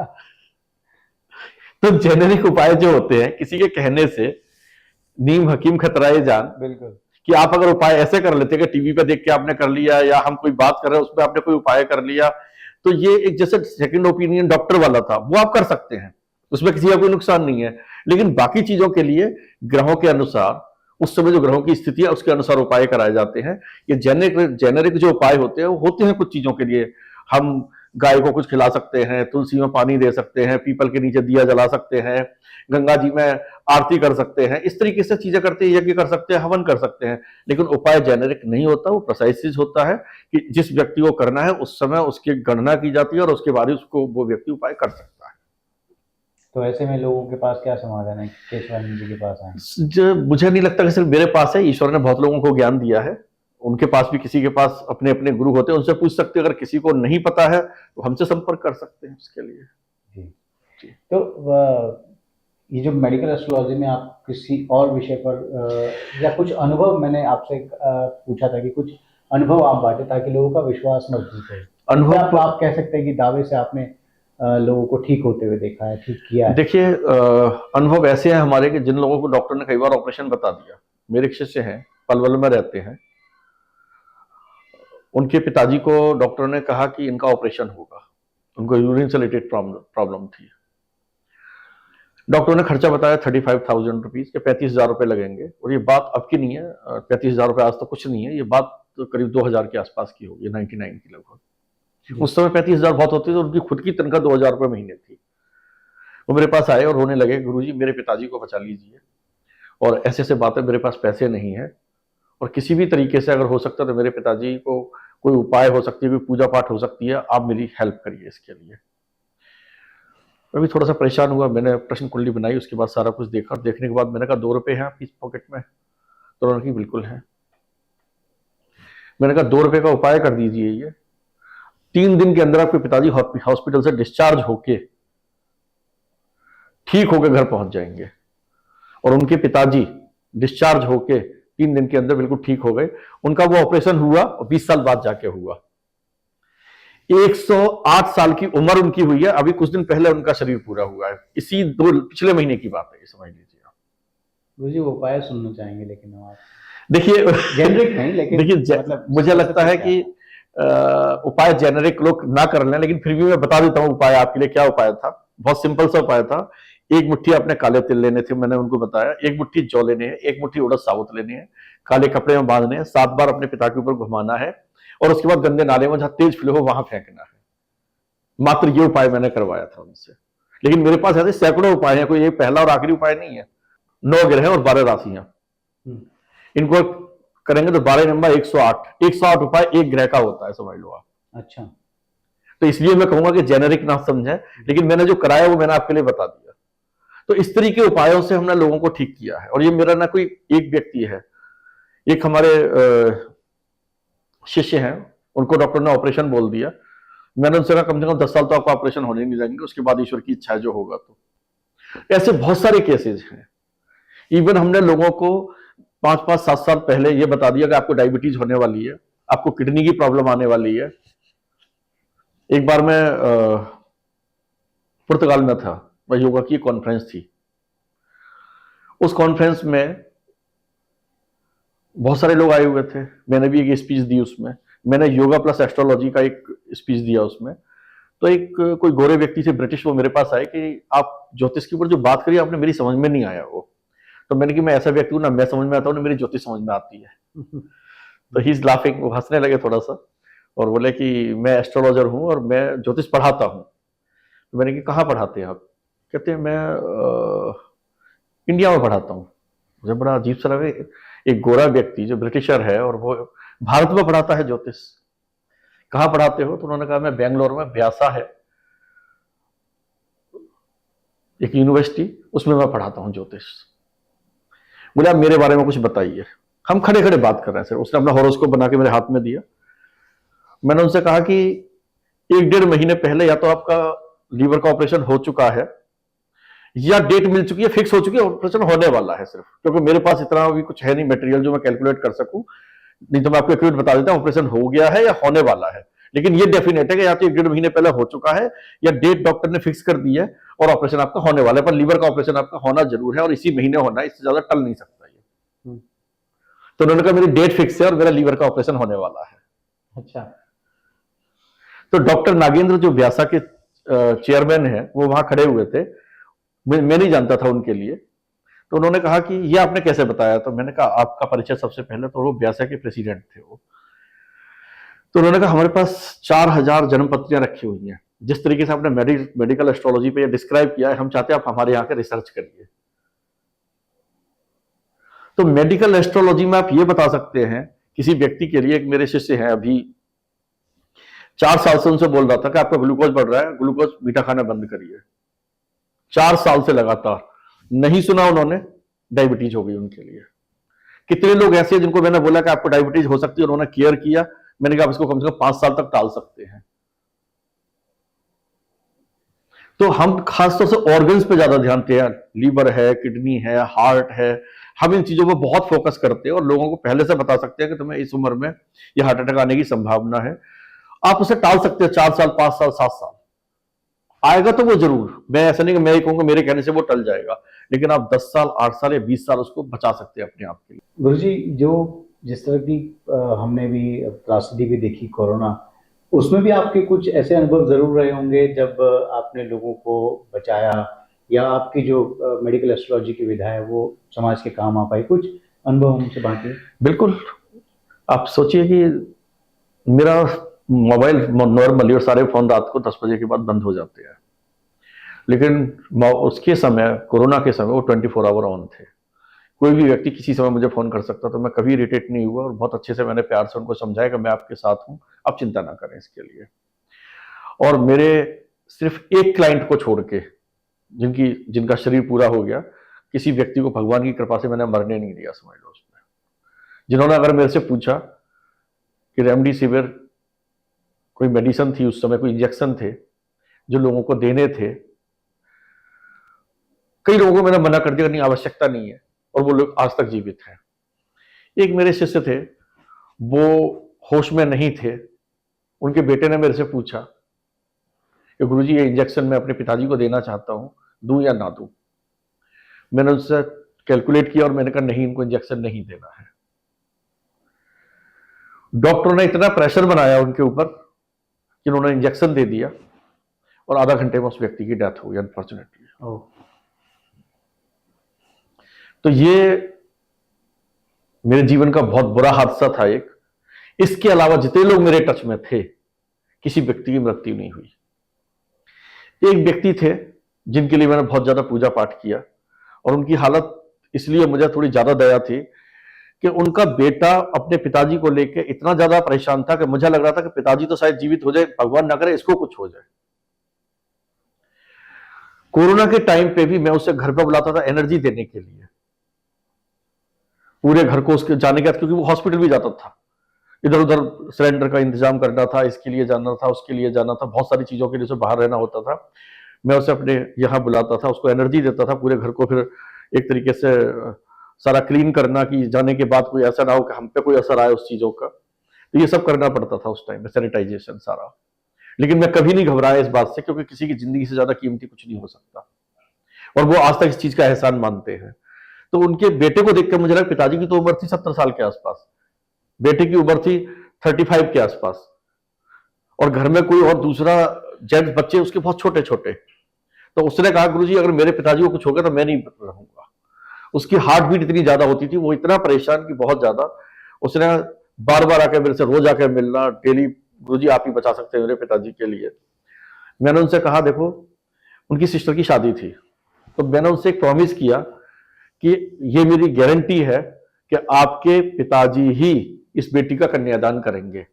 तो जेनेरिक उपाय जो होते हैं, किसी के कहने से नीम हकीम खतराए जान। बिल्कुल, कि आप अगर उपाय ऐसे कर लेते कि टीवी पे देख के आपने कर लिया या हम कोई बात कर रहे हैं उसमें आपने कोई उपाय कर लिया, तो ये एक जैसे सेकंड ओपिनियन डॉक्टर वाला था, वो आप कर सकते हैं, उसमें किसी का कोई नुकसान नहीं है। लेकिन बाकी चीजों के लिए ग्रहों के अनुसार, उस समय जो ग्रहों की स्थिति है उसके अनुसार उपाय कराए जाते हैं। ये जेनेरिक जो उपाय होते हैं वो होते हैं कुछ चीजों के लिए। हम गाय को कुछ खिला सकते हैं, तुलसी में पानी दे सकते हैं, पीपल के नीचे दिया जला सकते हैं, गंगा जी में आरती कर सकते हैं, इस तरीके से चीजें करते हैं, यज्ञ कर सकते हैं, हवन कर सकते हैं। लेकिन उपाय जेनेरिक नहीं होता, वो प्रिसाइज चीज होता है कि जिस व्यक्ति को करना है उस समय उसकी गणना की जाती है और उसके बाद ही उसको वो व्यक्ति उपाय कर सकता है। तो ऐसे में लोगों के पास क्या समाधान है केशवानंद जी के पास आए? मुझे नहीं लगता कि सिर्फ मेरे पास है, ईश्वर ने बहुत लोगों को ज्ञान दिया है। उनके पास भी, किसी के पास अपने अपने गुरु होते हैं, उनसे पूछ सकते हैं। अगर किसी को नहीं पता है तो हमसे संपर्क कर सकते हैं उसके लिए। जी। तो ये जो मेडिकल एस्ट्रोलॉजी में आप किसी और विषय पर या कुछ अनुभव, मैंने आपसे पूछा था कि कुछ अनुभव आप बांटे ताकि लोगों का विश्वास मजबूत हो। अनुभव आप कह सकते हैं कि दावे से आपने लोगों को ठीक होते हुए देखा है, ठीक किया है? देखिए, अनुभव ऐसे हैं हमारे कि जिन लोगों को डॉक्टर ने कई बार ऑपरेशन बता दिया। मेरे एक शिष्य हैं, पलवल में रहते हैं, उनके पिताजी को डॉक्टर ने कहा कि इनका ऑपरेशन होगा, उनको यूरिन से रिलेटेड प्रॉब्लम थी। डॉक्टर ने खर्चा बताया 35,000 रुपीज के, 35,000 रुपए लगेंगे। और ये बात अब की नहीं है, 35,000 रुपए आज तो कुछ नहीं है, ये बात तो करीब 2,000 के आसपास की होगी, 99 की लगभग। उस समय 35,000 बहुत होती थी, उनकी खुद की तनख्वाह 2,000 रुपए महीने थी। वो मेरे पास आए और रोने लगे, गुरुजी मेरे पिताजी को बचा लीजिए। और ऐसे ऐसे बातें, मेरे पास पैसे नहीं है, और किसी भी तरीके से अगर हो सकता तो मेरे पिताजी को कोई उपाय हो सकती है, कोई पूजा पाठ हो सकती है, आप मेरी हेल्प करिए इसके लिए। मैं भी थोड़ा सा परेशान हुआ, मैंने प्रश्न कुंडली बनाई, उसके बाद सारा कुछ देखा, देखने के बाद मैंने कहा 2 रुपए हैं आपकी पॉकेट में? तो उन्होंने कहा बिल्कुल है। मैंने कहा 2 रुपए का उपाय कर दीजिए, ये 3 दिन के अंदर आपके पिताजी हॉस्पिटल से डिस्चार्ज होके ठीक होके घर पहुंच जाएंगे। और उनके पिताजी डिस्चार्ज होके 3 दिन के अंदर बिल्कुल ठीक हो गए। उनका वो ऑपरेशन हुआ और 20 साल बाद जाके हुआ। 108 साल की उम्र उनकी हुई है, अभी कुछ दिन पहले उनका शरीर पूरा हुआ है, इसी पिछले महीने की बात है, ये समझ लीजिए आप। गुरुजी वो उपाय सुनना चाहेंगे, लेकिन हम आप देखिए जेनरिक नहीं, लेकिन देखिए मतलब मुझे लगता है कि उपाय जेनरिक लोग ना कर लें, लेकिन फिर भी मैं बता देता हूं उपाय आपके लिए। क्या उपाय था? बहुत सिंपल सा उपाय था। 1 मुट्ठी आपने काले तिल लेने थे, मैंने उनको बताया। 1 मुट्ठी जौ लेने हैं, 1 मुट्ठी उड़द साबुत लेने हैं, काले कपड़े में बांधने हैं, 7 बार अपने पिता के ऊपर घुमाना है, और उसके बाद गंदे नाले में जहां तेज फ्लो हो वहां फेंकना है। मात्र ये उपाय मैंने करवाया था उनसे। लेकिन मेरे पास ऐसे सैकड़ों उपाय हैं, कोई ये पहला और आखिरी उपाय नहीं है। 9 ग्रह और 12 राशियां, इनको करेंगे तो 12 नंबर 108। 108 उपाय 1 ग्रह का होता है, समझ लो आप। अच्छा, तो इसलिए मैं कहूंगा कि जेनेरिक ना समझें, लेकिन मैंने जो कराया वो मैंने आपके लिए बता दिया। तो इस तरीके उपायों से हमने लोगों को ठीक किया है। और ये मेरा ना कोई एक व्यक्ति है, एक हमारे शिष्य हैं, उनको डॉक्टर ने ऑपरेशन बोल दिया। मैंने उनसे कहा कम से कम 10 साल तो आपका ऑपरेशन होने नहीं जाएंगे, उसके बाद ईश्वर की इच्छा है जो होगा। तो ऐसे बहुत सारे केसेस हैं। इवन हमने लोगों को 5-5, 7 साल पहले ये बता दिया कि आपको डायबिटीज होने वाली है, आपको किडनी की प्रॉब्लम आने वाली है। एक बार मैं पुर्तगाल में था, वह योगा की कॉन्फ्रेंस थी। उस कॉन्फ्रेंस में बहुत सारे लोग आए हुए थे, मैंने भी एक स्पीच दी उसमें। मैंने योगा प्लस एस्ट्रोलॉजी का एक स्पीच दिया उसमें। तो एक कोई गोरे व्यक्ति से ब्रिटिश, वो मेरे पास आए कि आप ज्योतिष के ऊपर जो बात करी आपने, मेरी समझ में नहीं आया वो। तो मैंने कि मैं ऐसा व्यक्ति हूं ना, मैं समझ में आता हूं ना मेरी ज्योतिष समझ में आती है। तो ही इज लाफिंग, वो हंसने लगे थोड़ा सा और बोले कि मैं एस्ट्रोलॉजर हूं और मैं ज्योतिष पढ़ाता हूं। तो मैंने कि कहाँ पढ़ाते हैं आप? कहते हैं मैं इंडिया में पढ़ाता हूँ। मुझे बड़ा अजीब सा लगा, एक गोरा व्यक्ति जो ब्रिटिशर है और वो भारत में पढ़ाता है ज्योतिष। कहाँ पढ़ाते हो? तो उन्होंने कहा मैं बेंगलोर में, ब्यासा है एक यूनिवर्सिटी, उसमें मैं पढ़ाता हूँ ज्योतिष। बोले आप मेरे बारे में कुछ बताइए। हम खड़े खड़े बात कर रहे हैं सर। उसने अपना हॉरोस्कोप बना के मेरे हाथ में दिया। मैंने उनसे कहा कि 1-1.5 महीने पहले या तो आपका लीवर का ऑपरेशन हो चुका है या डेट मिल चुकी है, फिक्स हो चुकी है, ऑपरेशन होने वाला है सिर्फ, क्योंकि मेरे पास इतना भी कुछ है नहीं मटेरियल जो मैं कैलकुलेट कर सकूं। नहीं तो मैं आपको एक्यूरेट बता देता हूं ऑपरेशन हो गया है या होने वाला है। लेकिन ये डेफिनेट है कि या तो 1-1.5 महीने पहले हो चुका है या डेट डॉक्टर ने फिक्स कर दी है और ऑपरेशन आपका होने वाला है। पर लीवर का ऑपरेशन आपका होना जरूर है और इसी महीने होना है, इससे ज्यादा टल नहीं सकता ये। तो उन्होंने कहा मेरी डेट फिक्स है और मेरा लीवर का ऑपरेशन होने वाला है। अच्छा। तो डॉक्टर नागेंद्र जो व्यासा के चेयरमैन है, वो वहां खड़े हुए थे। मैं नहीं जानता था उनके लिए। तो उन्होंने कहा कि ये आपने कैसे बताया? तो मैंने कहा आपका परिचय सबसे पहले, तो वो व्यासा के प्रेसिडेंट थे वो। तो उन्होंने कहा हमारे पास 4000 जन्मपत्रियां रखी हुई हैं। जिस तरीके से आपने मेडिकल एस्ट्रोलॉजी पे डिस्क्राइब किया है, हम चाहते हैं आप हमारे यहाँ के रिसर्च करिए। तो मेडिकल एस्ट्रोलॉजी में आप ये बता सकते हैं किसी व्यक्ति के लिए, एक मेरे शिष्य हैं अभी 4 साल से उनसे बोल रहा था कि आपका ग्लूकोज बढ़ रहा है, ग्लूकोज मीठा खाना बंद करिए। 4 साल से लगातार नहीं सुना उन्होंने, डायबिटीज हो गई उनके लिए। कितने लोग ऐसे हैं जिनको मैंने बोला कि आपको डायबिटीज हो सकती है, उन्होंने केयर किया। मैंने कहा आप इसको कम से कम 5 साल तक टाल सकते हैं। तो हम खासतौर से ऑर्गन्स पे ज्यादा ध्यान देते हैं, लीवर है, किडनी है, हार्ट है, हम इन चीजों पर बहुत फोकस करते हैं और लोगों को पहले से बता सकते हैं कि तुम्हें इस उम्र में यह हार्ट अटैक आने की संभावना है। आप उसे टाल सकते हैं 4 साल, 5 साल, 7 साल। आएगा तो वो जरूर, मैं ऐसा नहीं कि मैं ही कहूंगा मेरे कहने से वो टल जाएगा, लेकिन आप 10 साल, 8 साल या 20 साल उसको बचा सकते हैं अपने आप के लिए। गुरुजी, जो जिस तरह की हमने भी त्रासदी भी देखी कोरोना, उसमें भी आपके कुछ ऐसे अनुभव जरूर रहे होंगे जब आपने लोगों को बचाया, या आपकी जो मेडिकल एस्ट्रोलॉजी की विधा है वो समाज के काम आ पाई। कुछ अनुभव हमसे बांटिए। बिल्कुल। आप सोचिए कि मेरा मोबाइल नॉर्मली और सारे फोन रात को 10 बजे के बाद बंद हो जाते हैं, लेकिन उसके समय, कोरोना के समय, वो 24 आवर ऑन थे। कोई भी व्यक्ति किसी समय मुझे फोन कर सकता, तो मैं कभी इरिटेट नहीं हुआ और बहुत अच्छे से मैंने प्यार से उनको समझाया कि मैं आपके साथ हूं, आप चिंता ना करें इसके लिए। और मेरे सिर्फ एक क्लाइंट को छोड़ के जिनका शरीर पूरा हो गया, किसी व्यक्ति को भगवान की कृपा से मैंने मरने नहीं दिया, समझ लो उसमें। जिन्होंने अगर मेरे से पूछा कि रेमडेसिविर कोई मेडिसिन थी उस समय, कोई इंजेक्शन थे जो लोगों को देने थे, कई लोगों को मैंने मना कर दिया, नहीं आवश्यकता नहीं है, और वो लोग आज तक जीवित हैं। एक मेरे शिष्य थे, वो होश में नहीं थे, उनके बेटे ने मेरे से पूछा कि गुरुजी ये इंजेक्शन मैं अपने पिताजी को देना चाहता हूं, दूं या ना दूं। मैंने उनसे कैलकुलेट किया और मैंने कहा नहीं, इनको इंजेक्शन नहीं देना है। डॉक्टरों ने इतना प्रेशर बनाया उनके ऊपर कि उन्होंने इंजेक्शन दे दिया और आधा घंटे में उस व्यक्ति की डेथ हो गई अनफॉर्चुनेटली। तो ये मेरे जीवन का बहुत बुरा हादसा था एक। इसके अलावा जितने लोग मेरे टच में थे, किसी व्यक्ति की मृत्यु नहीं हुई। एक व्यक्ति थे जिनके लिए मैंने बहुत ज्यादा पूजा पाठ किया, और उनकी हालत इसलिए मुझे थोड़ी ज्यादा दया थी कि उनका बेटा अपने पिताजी को लेकर इतना ज्यादा परेशान था कि मुझे लग रहा था कि पिताजी तो शायद जीवित हो जाए, भगवान ना करे इसको कुछ हो जाए। कोरोना के टाइम पे भी मैं उसे घर पर बुलाता था एनर्जी देने के लिए, पूरे घर को उसके जाने के बाद, क्योंकि वो हॉस्पिटल भी जाता था, इधर उधर सिलेंडर का इंतजाम करना था, इसके लिए जाना था, उसके लिए जाना था, बहुत सारी चीजों के लिए उसे बाहर रहना होता था। मैं उसे अपने यहाँ बुलाता था, उसको एनर्जी देता था, पूरे घर को फिर एक तरीके से सारा क्लीन करना कि जाने के बाद कोई ऐसा ना हो कि हम पे कोई असर आए उस चीजों का। तो ये सब करना पड़ता था उस टाइम में, सैनिटाइजेशन सारा। लेकिन मैं कभी नहीं घबराया इस बात से, क्योंकि किसी की जिंदगी से ज्यादा कीमती कुछ नहीं हो सकता, और वो आज तक इस चीज का एहसान मानते हैं। तो उनके बेटे को देखकर मुझे लगा, पिताजी की तो उम्र थी 70 साल के आसपास, बेटे की उम्र थी 35 के आसपास, और घर में कोई और दूसरा जेंट्स बच्चे उसके बहुत छोटे छोटे। तो उसने कहा गुरुजी अगर मेरे पिताजी को कुछ हो गया तो मैं नहीं रहूंगा। उसकी हार्ट बीट इतनी ज्यादा होती थी, वो इतना परेशान कि बहुत ज्यादा। उसने बार बार आकर मेरे से रोज आकर मिलना, डेली गुरुजी आप ही बचा सकते हैं मेरे पिताजी के लिए। मैंने उनसे कहा देखो, उनकी सिस्टर की शादी थी, तो मैंने उनसे एक प्रॉमिस किया कि ये मेरी गारंटी है कि आपके पिताजी ही इस बेटी का कन्यादान करेंगे।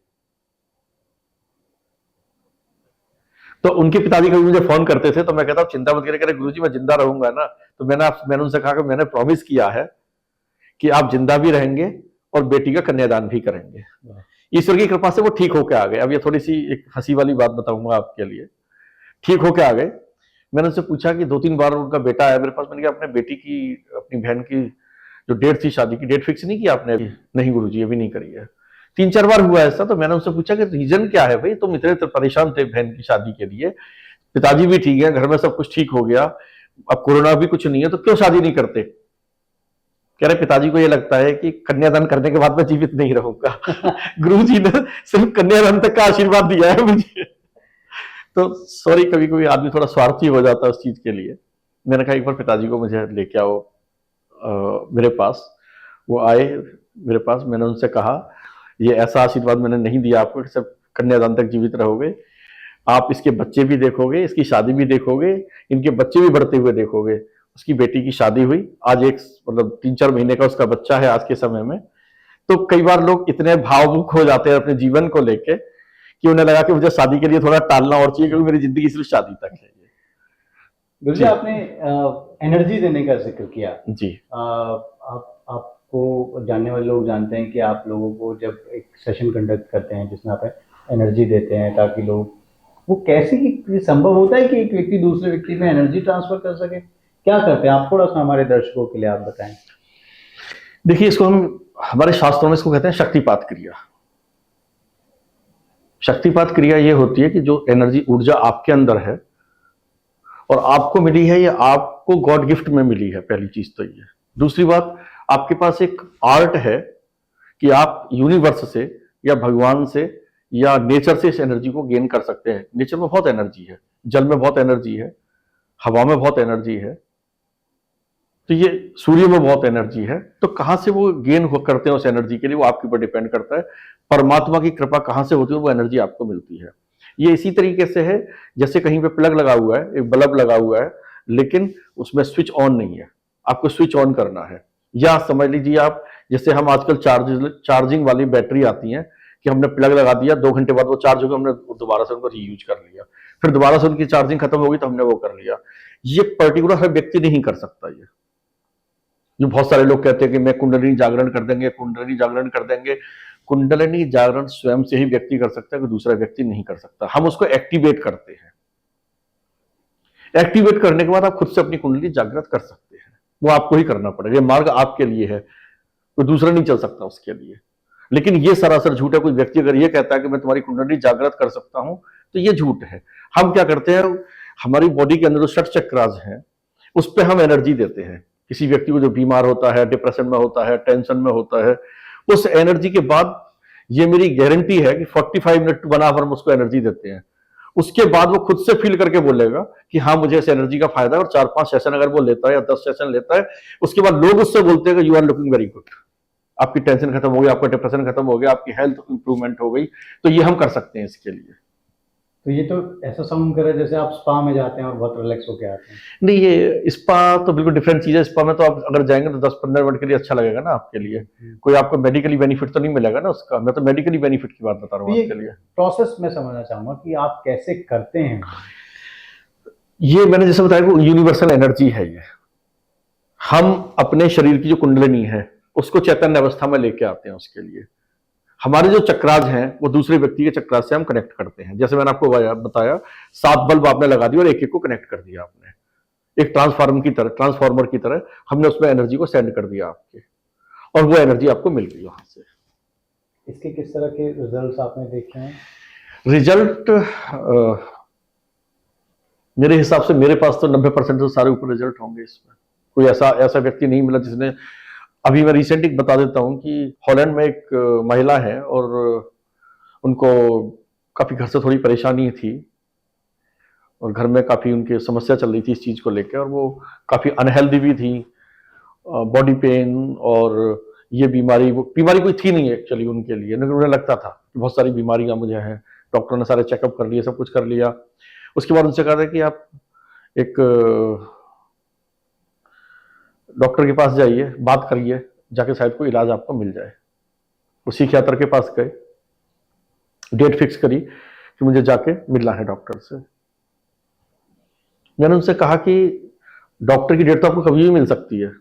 तो उनके पिताजी कभी मुझे फोन करते थे तो मैं कहता चिंता मत करिए, गुरुजी मैं जिंदा रहूंगा ना। तो मैंने उनसे कहा कि मैंने प्रॉमिस किया है कि आप जिंदा भी रहेंगे और बेटी का कन्यादान भी करेंगे। ईश्वर की कृपा से वो ठीक होकर आ गए। अब ये थोड़ी सी एक हंसी वाली बात बताऊंगा आपके लिए। ठीक होकर आ गए। मैंने उनसे पूछा कि 2-3 बार उनका बेटा आया मेरे पास, मैंने कहा अपने बेटी की, अपनी बहन की जो डेट थी शादी की, डेट फिक्स नहीं की आपने? नहीं गुरुजी अभी नहीं करी है। 3-4 बार हुआ ऐसा। तो मैंने उनसे पूछा कि रीजन क्या है भाई, तुम इतने परेशान थे बहन की शादी के लिए, पिताजी भी ठीक है, घर में सब कुछ ठीक हो गया, अब कोरोना भी कुछ नहीं है, तो क्यों शादी नहीं करते? कह रहे पिताजी को ये लगता है कि कन्यादान करने के बाद मैं जीवित नहीं रहूंगा। गुरुजी ने सिर्फ कन्यादान तक का आशीर्वाद दिया है मुझे। तो सॉरी, कभी कभी आदमी थोड़ा स्वार्थी हो जाता है उस चीज के लिए। मैंने कहा एक बार पिताजी को मुझे लेके आओ मेरे पास। वो आए मेरे पास। मैंने उनसे कहा ये ऐसा आशीर्वाद मैंने नहीं दिया आपको कि सब कन्यादान तक जीवित रहोगे, आप इसके बच्चे भी देखोगे, इसकी शादी भी देखोगे, इनके बच्चे भी बढ़ते हुए देखोगे। उसकी बेटी की शादी हुई, आज एक मतलब 3-4 महीने का उसका बच्चा है आज के समय में। तो कई बार लोग इतने भावुक हो जाते हैं अपने जीवन को लेके कि उन्हें लगा कि मुझे शादी के लिए थोड़ा टालना और चाहिए, क्योंकि मेरी जिंदगी सिर्फ शादी तक है। गुरुजी आपने एनर्जी देने का जिक्र किया जी। आपको जानने वाले लोग जानते हैं कि आप लोगों को जब एक सेशन कंडक्ट करते हैं जिसमें आप एनर्जी देते हैं ताकि लोग, वो कैसे संभव होता है कि एक व्यक्ति दूसरे व्यक्ति में एनर्जी ट्रांसफर कर सके? क्या करते हैं आप? थोड़ा सा हमारे दर्शकों के लिए आप बताएं। देखिए, इसको हम हमारे शास्त्रों में इसको कहते हैं शक्तिपात क्रिया। शक्तिपात क्रिया ये होती है कि जो एनर्जी ऊर्जा आपके अंदर है और आपको मिली है, ये आपको गॉड गिफ्ट में मिली है, पहली चीज तो ये। दूसरी बात, आपके पास एक आर्ट है कि आप यूनिवर्स से या भगवान से या नेचर से इस एनर्जी को गेन कर सकते हैं। नेचर में बहुत एनर्जी है, जल में बहुत एनर्जी है, हवा में बहुत एनर्जी है, तो ये सूर्य में बहुत एनर्जी है। तो कहां से वो गेन करते हैं उस एनर्जी के लिए, वो आपके ऊपर डिपेंड करता है। परमात्मा की कृपा कहां से होती है, वो एनर्जी आपको मिलती है। ये इसी तरीके से है जैसे कहीं पे प्लग लगा हुआ है, एक बल्ब लगा हुआ है, लेकिन उसमें स्विच ऑन नहीं है, आपको स्विच ऑन करना है। या समझ लीजिए आप, जैसे हम आजकल चार्जिंग वाली बैटरी आती हैं कि हमने प्लग लगा दिया, 2 घंटे बाद वो चार्ज हो गया, हमने दोबारा से उनको रीयूज कर लिया, फिर दोबारा से उनकी चार्जिंग खत्म हो गई तो हमने वो कर लिया। ये पर्टिकुलर हर व्यक्ति नहीं कर सकता। ये बहुत सारे लोग कहते हैं कि मैं कुंडलिनी जागरण कर देंगे, कुंडलिनी जागरण कर देंगे। कुंडलिनी जागरण स्वयं से ही व्यक्ति कर सकता है, कि दूसरा व्यक्ति नहीं कर सकता। हम उसको एक्टिवेट करते हैं। एक्टिवेट करने के बाद आप खुद से अपनी कुंडली जागृत कर सकते हैं। वो आपको ही करना पड़ेगा, ये मार्ग आपके लिए है, कोई दूसरा नहीं चल सकता उसके लिए। लेकिन ये सरासर झूठ है। कोई व्यक्ति अगर ये कहता है कि मैं तुम्हारी कुंडली जागृत कर सकता हूं, तो ये झूठ है। हम क्या करते हैं, हमारी बॉडी के अंदर जो षट चक्रास हैं उस पर हम एनर्जी देते हैं। किसी व्यक्ति को जो बीमार होता है, डिप्रेशन में होता है, टेंशन में होता है, उस एनर्जी के बाद ये मेरी गारंटी है कि 45 मिनट टू 1 आवर हम उसको एनर्जी देते हैं। उसके बाद वो खुद से फील करके बोलेगा कि हाँ मुझे इस एनर्जी का फायदा है, और 4-5 सेशन अगर वो लेता है या 10 सेशन लेता है, उसके बाद लोग उससे बोलते हैं कि you are looking very good, आपकी टेंशन खत्म हो गई, आपका डिप्रेशन खत्म हो गया, आपकी हेल्थ इंप्रूवमेंट हो गई। तो ये हम कर सकते हैं इसके लिए। तो ये तो ऐसा साउंड कर रहा है जैसे आप स्पा में जाते हैं और बहुत रिलैक्स होके आते हैं। नहीं, ये स्पा तो बिल्कुल डिफरेंट चीज है। स्पा में तो आप अगर जाएंगे तो 10-15 मिनट के लिए अच्छा लगेगा ना आपके लिए, कोई आपको मेडिकली बेनिफिट तो नहीं मिलेगा ना उसका। मैं तो मेडिकली बेनिफिट की बात बता रहा हूँ आपके लिए। प्रोसेस में समझना चाहूंगा कि आप कैसे करते हैं। ये मैंने जैसे बताया कि यूनिवर्सल एनर्जी है ये। हम अपने शरीर की जो कुंडलिनी है उसको चैतन्य अवस्था में लेके आते हैं। उसके लिए हमारे जो चक्रास हैं वो दूसरे व्यक्ति के चक्रास से हम कनेक्ट करते हैं। जैसे मैंने आपको बताया 7 बल्ब आपने लगा दिया और एक एक को कनेक्ट कर दिया आपने, एक ट्रांसफार्मर की तरह हमने उसमें एनर्जी को सेंड कर दिया आपके, और वो एनर्जी आपको मिल गई वहां से। इसके किस तरह के रिजल्ट्स आपने देखे हैं? रिजल्ट मेरे हिसाब से मेरे पास तो 90% से सारे ऊपर रिजल्ट होंगे। इसमें कोई ऐसा व्यक्ति नहीं मिला जिसने, अभी मैं रिसेंटली बता देता हूं कि हॉलैंड में एक महिला है और उनको काफी घर से थोड़ी परेशानी थी और घर में काफी उनकी समस्या चल रही थी इस चीज को लेकर, और वो काफी अनहेल्दी भी थी, बॉडी पेन और ये बीमारी कोई थी नहीं एक्चुअली उनके लिए, लेकिन उन्हें लगता था कि बहुत सारी बीमारियां मुझे हैं। डॉक्टर ने सारे चेकअप कर लिए, सब कुछ कर लिया। उसके बाद उनसे कहा था कि आप एक डॉक्टर के पास जाइए, बात करिए, जाके शायद कोई इलाज आपको मिल जाए। वो सिकियाट्रिस्ट के पास गए, डेट फिक्स करी कि मुझे जाके मिलना है डॉक्टर से। मैंने उनसे कहा कि डॉक्टर की डेट तो आपको कभी भी मिल सकती है,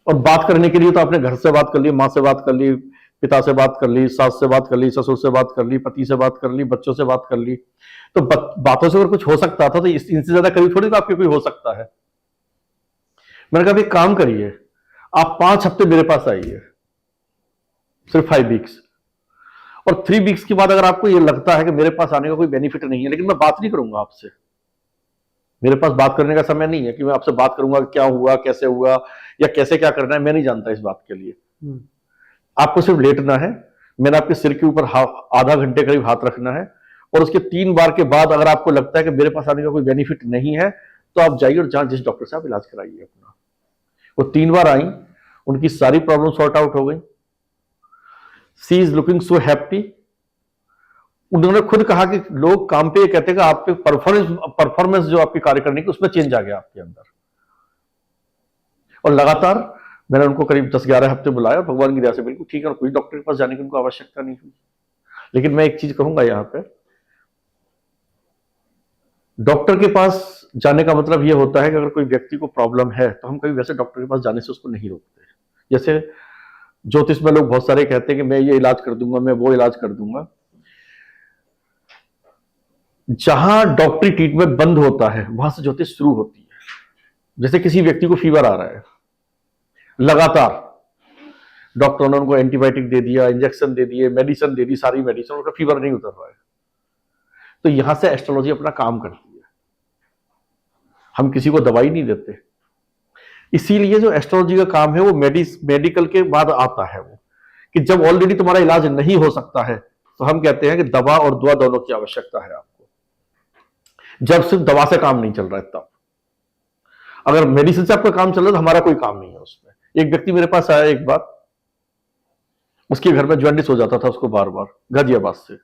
और बात करने के लिए तो आपने घर से बात कर ली, माँ से बात कर ली, पिता से बात कर ली, सास से बात कर ली, ससुर से बात कर ली, पति से बात कर ली, बच्चों से बात कर ली। तो बातों से अगर कुछ हो सकता था तो इनसे ज्यादा करीब थोड़ी तो आपके कोई हो सकता है। मैंने कहा काम करिए, आप 5 हफ्ते मेरे पास आइए, सिर्फ 5 वीक्स, और 3 वीक्स के बाद अगर आपको ये लगता है कि मेरे पास आने का कोई बेनिफिट नहीं है, लेकिन मैं बात नहीं करूंगा आपसे, मेरे पास बात करने का समय नहीं है कि मैं आपसे बात करूंगा क्या हुआ, कैसे हुआ, या कैसे क्या करना है, मैं नहीं जानता इस बात के लिए। आपको सिर्फ लेटना है, मैंने आपके सिर के ऊपर आधा घंटे करीब हाथ रखना है, और उसके 3 बार के बाद अगर आपको लगता है कि मेरे पास आने का कोई बेनिफिट नहीं है तो आप जाइए और जहां जिस डॉक्टर से आप इलाज कराइए अपना। वो 3 बार आई, उनकी सारी प्रॉब्लम सॉर्ट आउट हो गई। सी इज लुकिंग सो हैप्पी। उन्होंने खुद कहा कि लोग काम पे ये कहते हैं कि आपके परफॉर्मेंस जो आपकी कार्य करने की उसमें चेंज आ गया आपके अंदर। और लगातार मैंने उनको करीब 10-11 हफ्ते बुलाया, भगवान की दया से बिल्कुल ठीक है, और कोई डॉक्टर के पास जाने की उनको आवश्यकता नहीं हुई। लेकिन मैं एक चीज कहूंगा यहाँ पे, डॉक्टर के पास जाने का मतलब यह होता है कि अगर कोई व्यक्ति को प्रॉब्लम है तो हम कभी वैसे डॉक्टर के पास जाने से उसको नहीं रोकते। जैसे ज्योतिष में लोग बहुत सारे कहते हैं कि मैं ये इलाज कर दूंगा, मैं वो इलाज कर दूंगा। जहां डॉक्टरी ट्रीटमेंट बंद होता है वहां से ज्योतिष शुरू होती है। जैसे किसी व्यक्ति को फीवर आ रहा है, लगातार डॉक्टर ने उनको एंटीबायोटिक दे दिया, इंजेक्शन दे दिए, मेडिसिन दे दी, सारी मेडिसिन, उनका फीवर नहीं उतर रहा है, तो यहां से एस्ट्रोलॉजी अपना काम करती है। हम किसी को दवाई नहीं देते, इसीलिए जो एस्ट्रोलॉजी का काम है वो मेडिकल के बाद आता है। वो कि जब ऑलरेडी तुम्हारा इलाज नहीं हो सकता है तो हम कहते हैं कि दवा और दुआ दोनों की आवश्यकता है आपको। जब सिर्फ दवा से काम नहीं चल रहा है तब, अगर मेडिसिन से आपका काम चल रहा है तो हमारा कोई काम नहीं है उसमें। एक व्यक्ति मेरे पास आया एक बार, उसके घर में जॉन्डिस हो जाता था उसको बार बार गाजियाबाद से।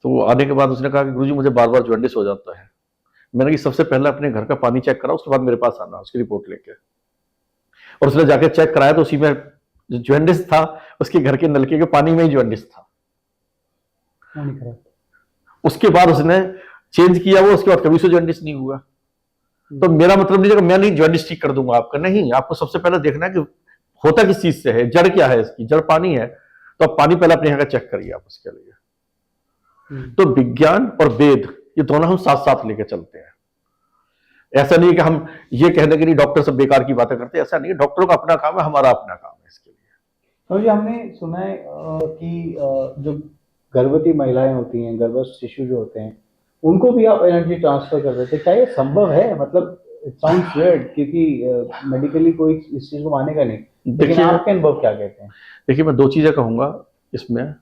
तो आने के बाद उसने कहा कि गुरुजी मुझे बार बार जॉन्डिस हो जाता है। मैंने कि सबसे पहले अपने घर का पानी चेक करा, उसके बाद मेरे पास आना उसकी रिपोर्ट लेके। और उसने जाके चेक कराया तो उसी में जो जॉन्डिस था उसके घर के नलके के पानी में ही जॉन्डिस था। उसके बाद उसने चेंज किया वो, उसके बाद कभी से जॉन्डिस नहीं हुआ। तो मेरा मतलब नहीं है कि मैं नहीं जॉन्डिस ठीक कर दूंगा आपका, नहीं, आपको सबसे पहले देखना है कि होता किस चीज से है, जड़ क्या है इसकी, जड़ पानी है, तो आप पानी पहले अपने यहाँ का चेक करिए आप उसके लिए। तो विज्ञान और वेद ये दोनों हम साथ साथ लेके चलते हैं। ऐसा नहीं है कि हम ये कहने के लिए डॉक्टर सब बेकार की बातें करते हैं, ऐसा नहीं है, डॉक्टरों का अपना काम है, हमारा अपना काम है इसके लिए। तो जी हमने सुना है कि जो गर्भवती महिलाएं होती हैं, गर्भस्थ शिशु जो होते हैं, उनको भी आप एनर्जी ट्रांसफर कर देते हैं, क्या ये संभव है? मतलब इट साउंड्स वियर्ड, क्योंकि मेडिकली कोई इस चीज को मानेगा नहीं, लेकिन देखिए, आपके अनुभव क्या कहते हैं? देखिए मैं दो चीजें कहूंगा इसमें।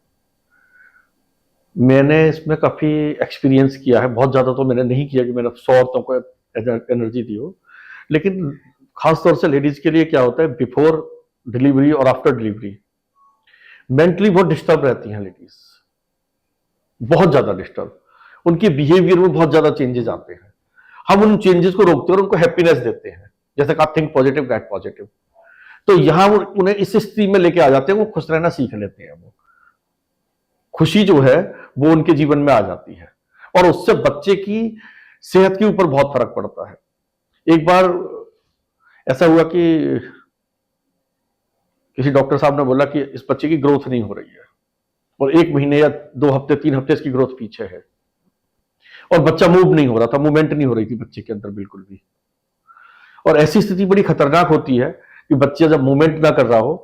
मैंने इसमें काफी एक्सपीरियंस किया है, बहुत ज्यादा तो मैंने नहीं किया कि मैंने 100 औरतों को एनर्जी दी हो, लेकिन खासतौर से लेडीज के लिए क्या होता है, बिफोर डिलीवरी और आफ्टर डिलीवरी मेंटली बहुत डिस्टर्ब रहती हैं लेडीज, बहुत ज्यादा डिस्टर्ब, उनके बिहेवियर में बहुत ज्यादा चेंजेस आते हैं। हम उन चेंजेस को रोकते हैं और उनको हैप्पीनेस देते हैं, जैसे कहा थिंक पॉजिटिव गेट पॉजिटिव। तो यहां उन्हें इस स्थिति में लेके आ जाते हैं, वो खुश रहना सीख लेते हैं, वो खुशी जो है वो उनके जीवन में आ जाती है, और उससे बच्चे की सेहत के ऊपर बहुत फर्क पड़ता है। एक बार ऐसा हुआ कि किसी डॉक्टर साहब ने बोला कि इस बच्चे की ग्रोथ नहीं हो रही है, और 1 महीने या 2 हफ्ते 3 हफ्ते इसकी ग्रोथ पीछे है, और बच्चा मूव नहीं हो रहा था, मूवमेंट नहीं हो रही थी बच्चे के अंदर बिल्कुल भी। और ऐसी स्थिति बड़ी खतरनाक होती है कि बच्चा जब मूवमेंट ना कर रहा हो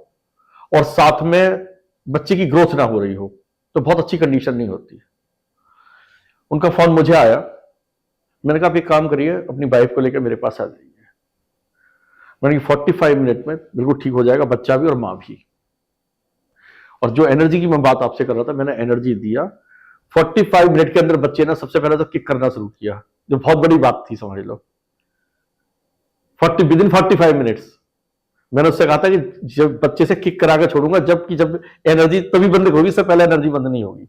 और साथ में बच्चे की ग्रोथ ना हो रही हो, तो बहुत अच्छी कंडीशन नहीं होती। उनका फोन मुझे आया, मैंने कहा आप एक काम करिए, अपनी वाइफ को लेकर मेरे पास आ जाइए। मैंने 45 मिनट में बिल्कुल ठीक हो जाएगा, बच्चा भी और मां भी। और जो एनर्जी की मैं बात आपसे कर रहा था, मैंने एनर्जी दिया, 45 मिनट के अंदर बच्चे ने सबसे पहले तो किक करना शुरू किया, जो बहुत बड़ी बात थी, समझ लो। विद इन 45 मिनट्स मैंने उससे कहा था कि जब बच्चे से किक करा के छोड़ूंगा, जब एनर्जी तभी बंद होगी, इससे पहले एनर्जी बंद नहीं होगी।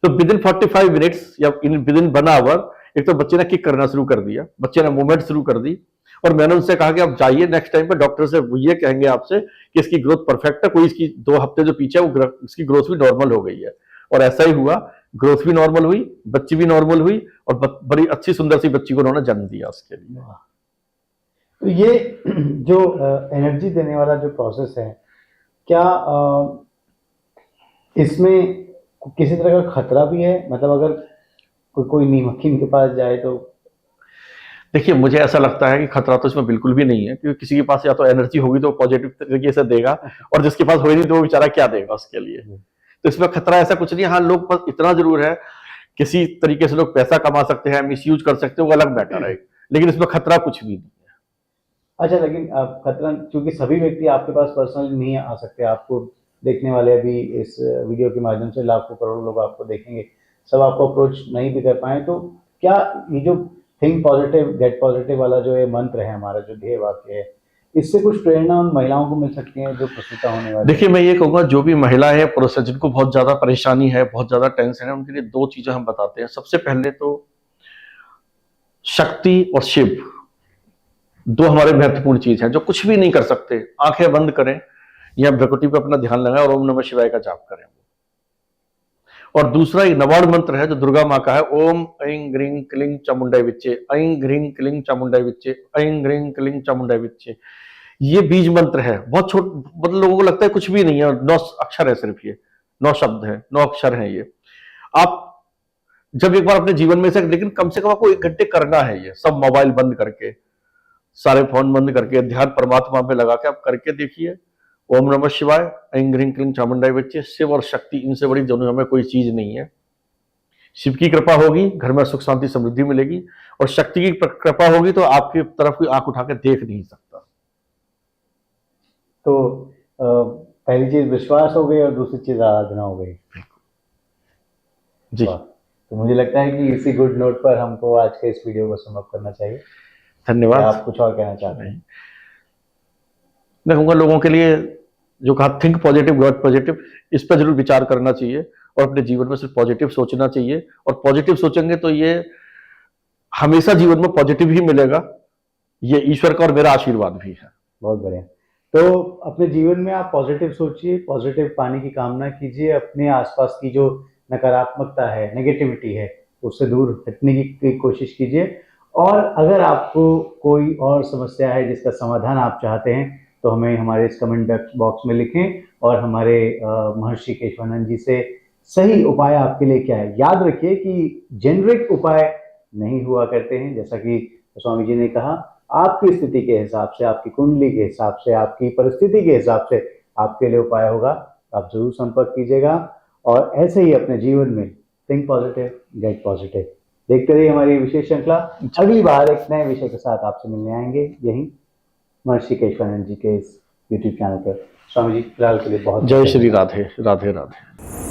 तो विद इन 45 मिनट्स या विद इन 1 आवर एक तो बच्चे ने किक करना शुरू कर दिया, बच्चे ने मूवमेंट शुरू कर दी, और मैंने उनसे कहा कि आप जाइए नेक्स्ट टाइम पे डॉक्टर से, वो ये कहेंगे आपसे कि इसकी ग्रोथ परफेक्ट है, कोई इसकी 2 हफ्ते जो पीछे है वो इसकी ग्रोथ भी नॉर्मल हो गई है। और ऐसा ही हुआ, ग्रोथ भी नॉर्मल हुई, बच्ची भी नॉर्मल हुई, और बड़ी अच्छी सुंदर सी बच्ची को उन्होंने जन्म दिया उसके लिए। तो ये जो एनर्जी देने वाला जो प्रोसेस है, क्या इसमें किसी तरह का खतरा भी है? मतलब अगर कोई नीम हकीम के पास जाए तो? देखिए, मुझे ऐसा लगता है कि खतरा तो इसमें बिल्कुल भी नहीं है, क्योंकि किसी के पास या तो एनर्जी होगी तो पॉजिटिव तरीके से देगा, और जिसके पास होगी नहीं तो वो बेचारा क्या देगा उसके लिए। तो इसमें खतरा ऐसा कुछ नहीं है। हाँ, लोग बस इतना जरूर है, किसी तरीके से लोग पैसा कमा सकते हैं, मिसयूज कर सकते हैं, वो अलग मैटर है, लेकिन इसमें खतरा कुछ भी नहीं है। अच्छा, लेकिन खतरा, क्योंकि सभी व्यक्ति आपके पास पर्सनली नहीं आ सकते, आपको देखने वाले अभी इस वीडियो के माध्यम से लाखों करोड़ों लोग आपको देखेंगे, सब आपको अप्रोच नहीं भी कर पाए, तो क्या ये जो थिंक पॉजिटिव गेट पॉजिटिव वाला जो ये मंत्र है हमारा, जो ध्येय वाक्य है, इससे कुछ प्रेरणा उन महिलाओं को मिल सकती है जो प्रसूता होने वाली? देखिए, मैं ये कहूंगा, जो भी महिलाएं हैं, पुरुष हैं, जिनको बहुत ज्यादा परेशानी है, बहुत ज्यादा टेंशन है, उनके लिए 2 चीजें हम बताते हैं। सबसे पहले तो शक्ति और शिव, 2 हमारे महत्वपूर्ण चीज है, जो कुछ भी नहीं कर सकते, आंखें बंद करें या भ्रकुटी पे अपना ध्यान लगाएं और ओम नमः शिवाय का जाप करें। और दूसरा एक नवाड़ मंत्र है जो दुर्गा माँ का है, ओम ऐं ग्रीं क्लीं चामुंडाय विच्चे, ऐं ग्रीं क्लीं चामुंडाय विच्चे, ऐं ग्रीं क्लीं चामुंडाय विच्चे। ये बीज मंत्र है, बहुत मतलब लोगों को लगता है कुछ भी नहीं है, 9 अक्षर है सिर्फ, ये 9 शब्द है, 9 अक्षर है ये। आप जब एक बार अपने जीवन में से, लेकिन कम से कम आपको 1 घंटे करना है ये सब, मोबाइल बंद करके, सारे फोन बंद करके, ध्यान परमात्मा पे लगा के आप करके देखिए। ओम नमः शिवाय, ऐं ग्रीं क्लीं चामुंडाय विच्चे। शिव और शक्ति, इनसे बड़ी दुनिया में कोई चीज नहीं है। शिव की कृपा होगी, घर में सुख शांति समृद्धि मिलेगी, और शक्ति की कृपा होगी तो आपकी तरफ कोई आंख उठा के देख नहीं सकता। तो पहली चीज विश्वास हो गई और दूसरी चीज आराधना हो गई जी। तो मुझे लगता है कि इसी गुड नोट पर हमको आज के इस वीडियो को समाप्त करना चाहिए। धन्यवाद। आप कुछ और कहना चाहते हैं? मैं कहूँगा लोगों के लिए, जो कहा थिंक पॉजिटिव गॉट पॉजिटिव, इस पर जरूर विचार करना चाहिए, और अपने जीवन में सिर्फ पॉजिटिव सोचना चाहिए। और पॉजिटिव सोचेंगे तो ये हमेशा जीवन में पॉजिटिव ही मिलेगा, ये ईश्वर का और मेरा आशीर्वाद भी है। बहुत बढ़िया। तो अपने जीवन में आप पॉजिटिव सोचिए, पॉजिटिव पाने की कामना कीजिए, अपने आसपास की जो नकारात्मकता है, नेगेटिविटी है, उससे दूर हटने की कोशिश कीजिए। और अगर आपको कोई और समस्या है जिसका समाधान आप चाहते हैं, तो हमें हमारे इस कमेंट बॉक्स में लिखें और हमारे महर्षि केशवानंद जी से सही उपाय आपके लिए क्या है। याद रखिए कि जेनरिक उपाय नहीं हुआ करते हैं, जैसा कि स्वामी जी ने कहा, आपकी स्थिति के हिसाब से, आपकी कुंडली के हिसाब से, आपकी परिस्थिति के हिसाब से आपके लिए उपाय होगा। आप जरूर संपर्क कीजिएगा और ऐसे ही अपने जीवन में थिंक पॉजिटिव गेट पॉजिटिव देखते रहिए हमारी विशेष श्रृंखला। अगली बार एक नए विषय के साथ आपसे मिलने आएंगे यही महर्षि केशवानंद जी के इस यूट्यूब चैनल पर। स्वामी जी फिलहाल के लिए बहुत जय श्री राधे राधे राधे।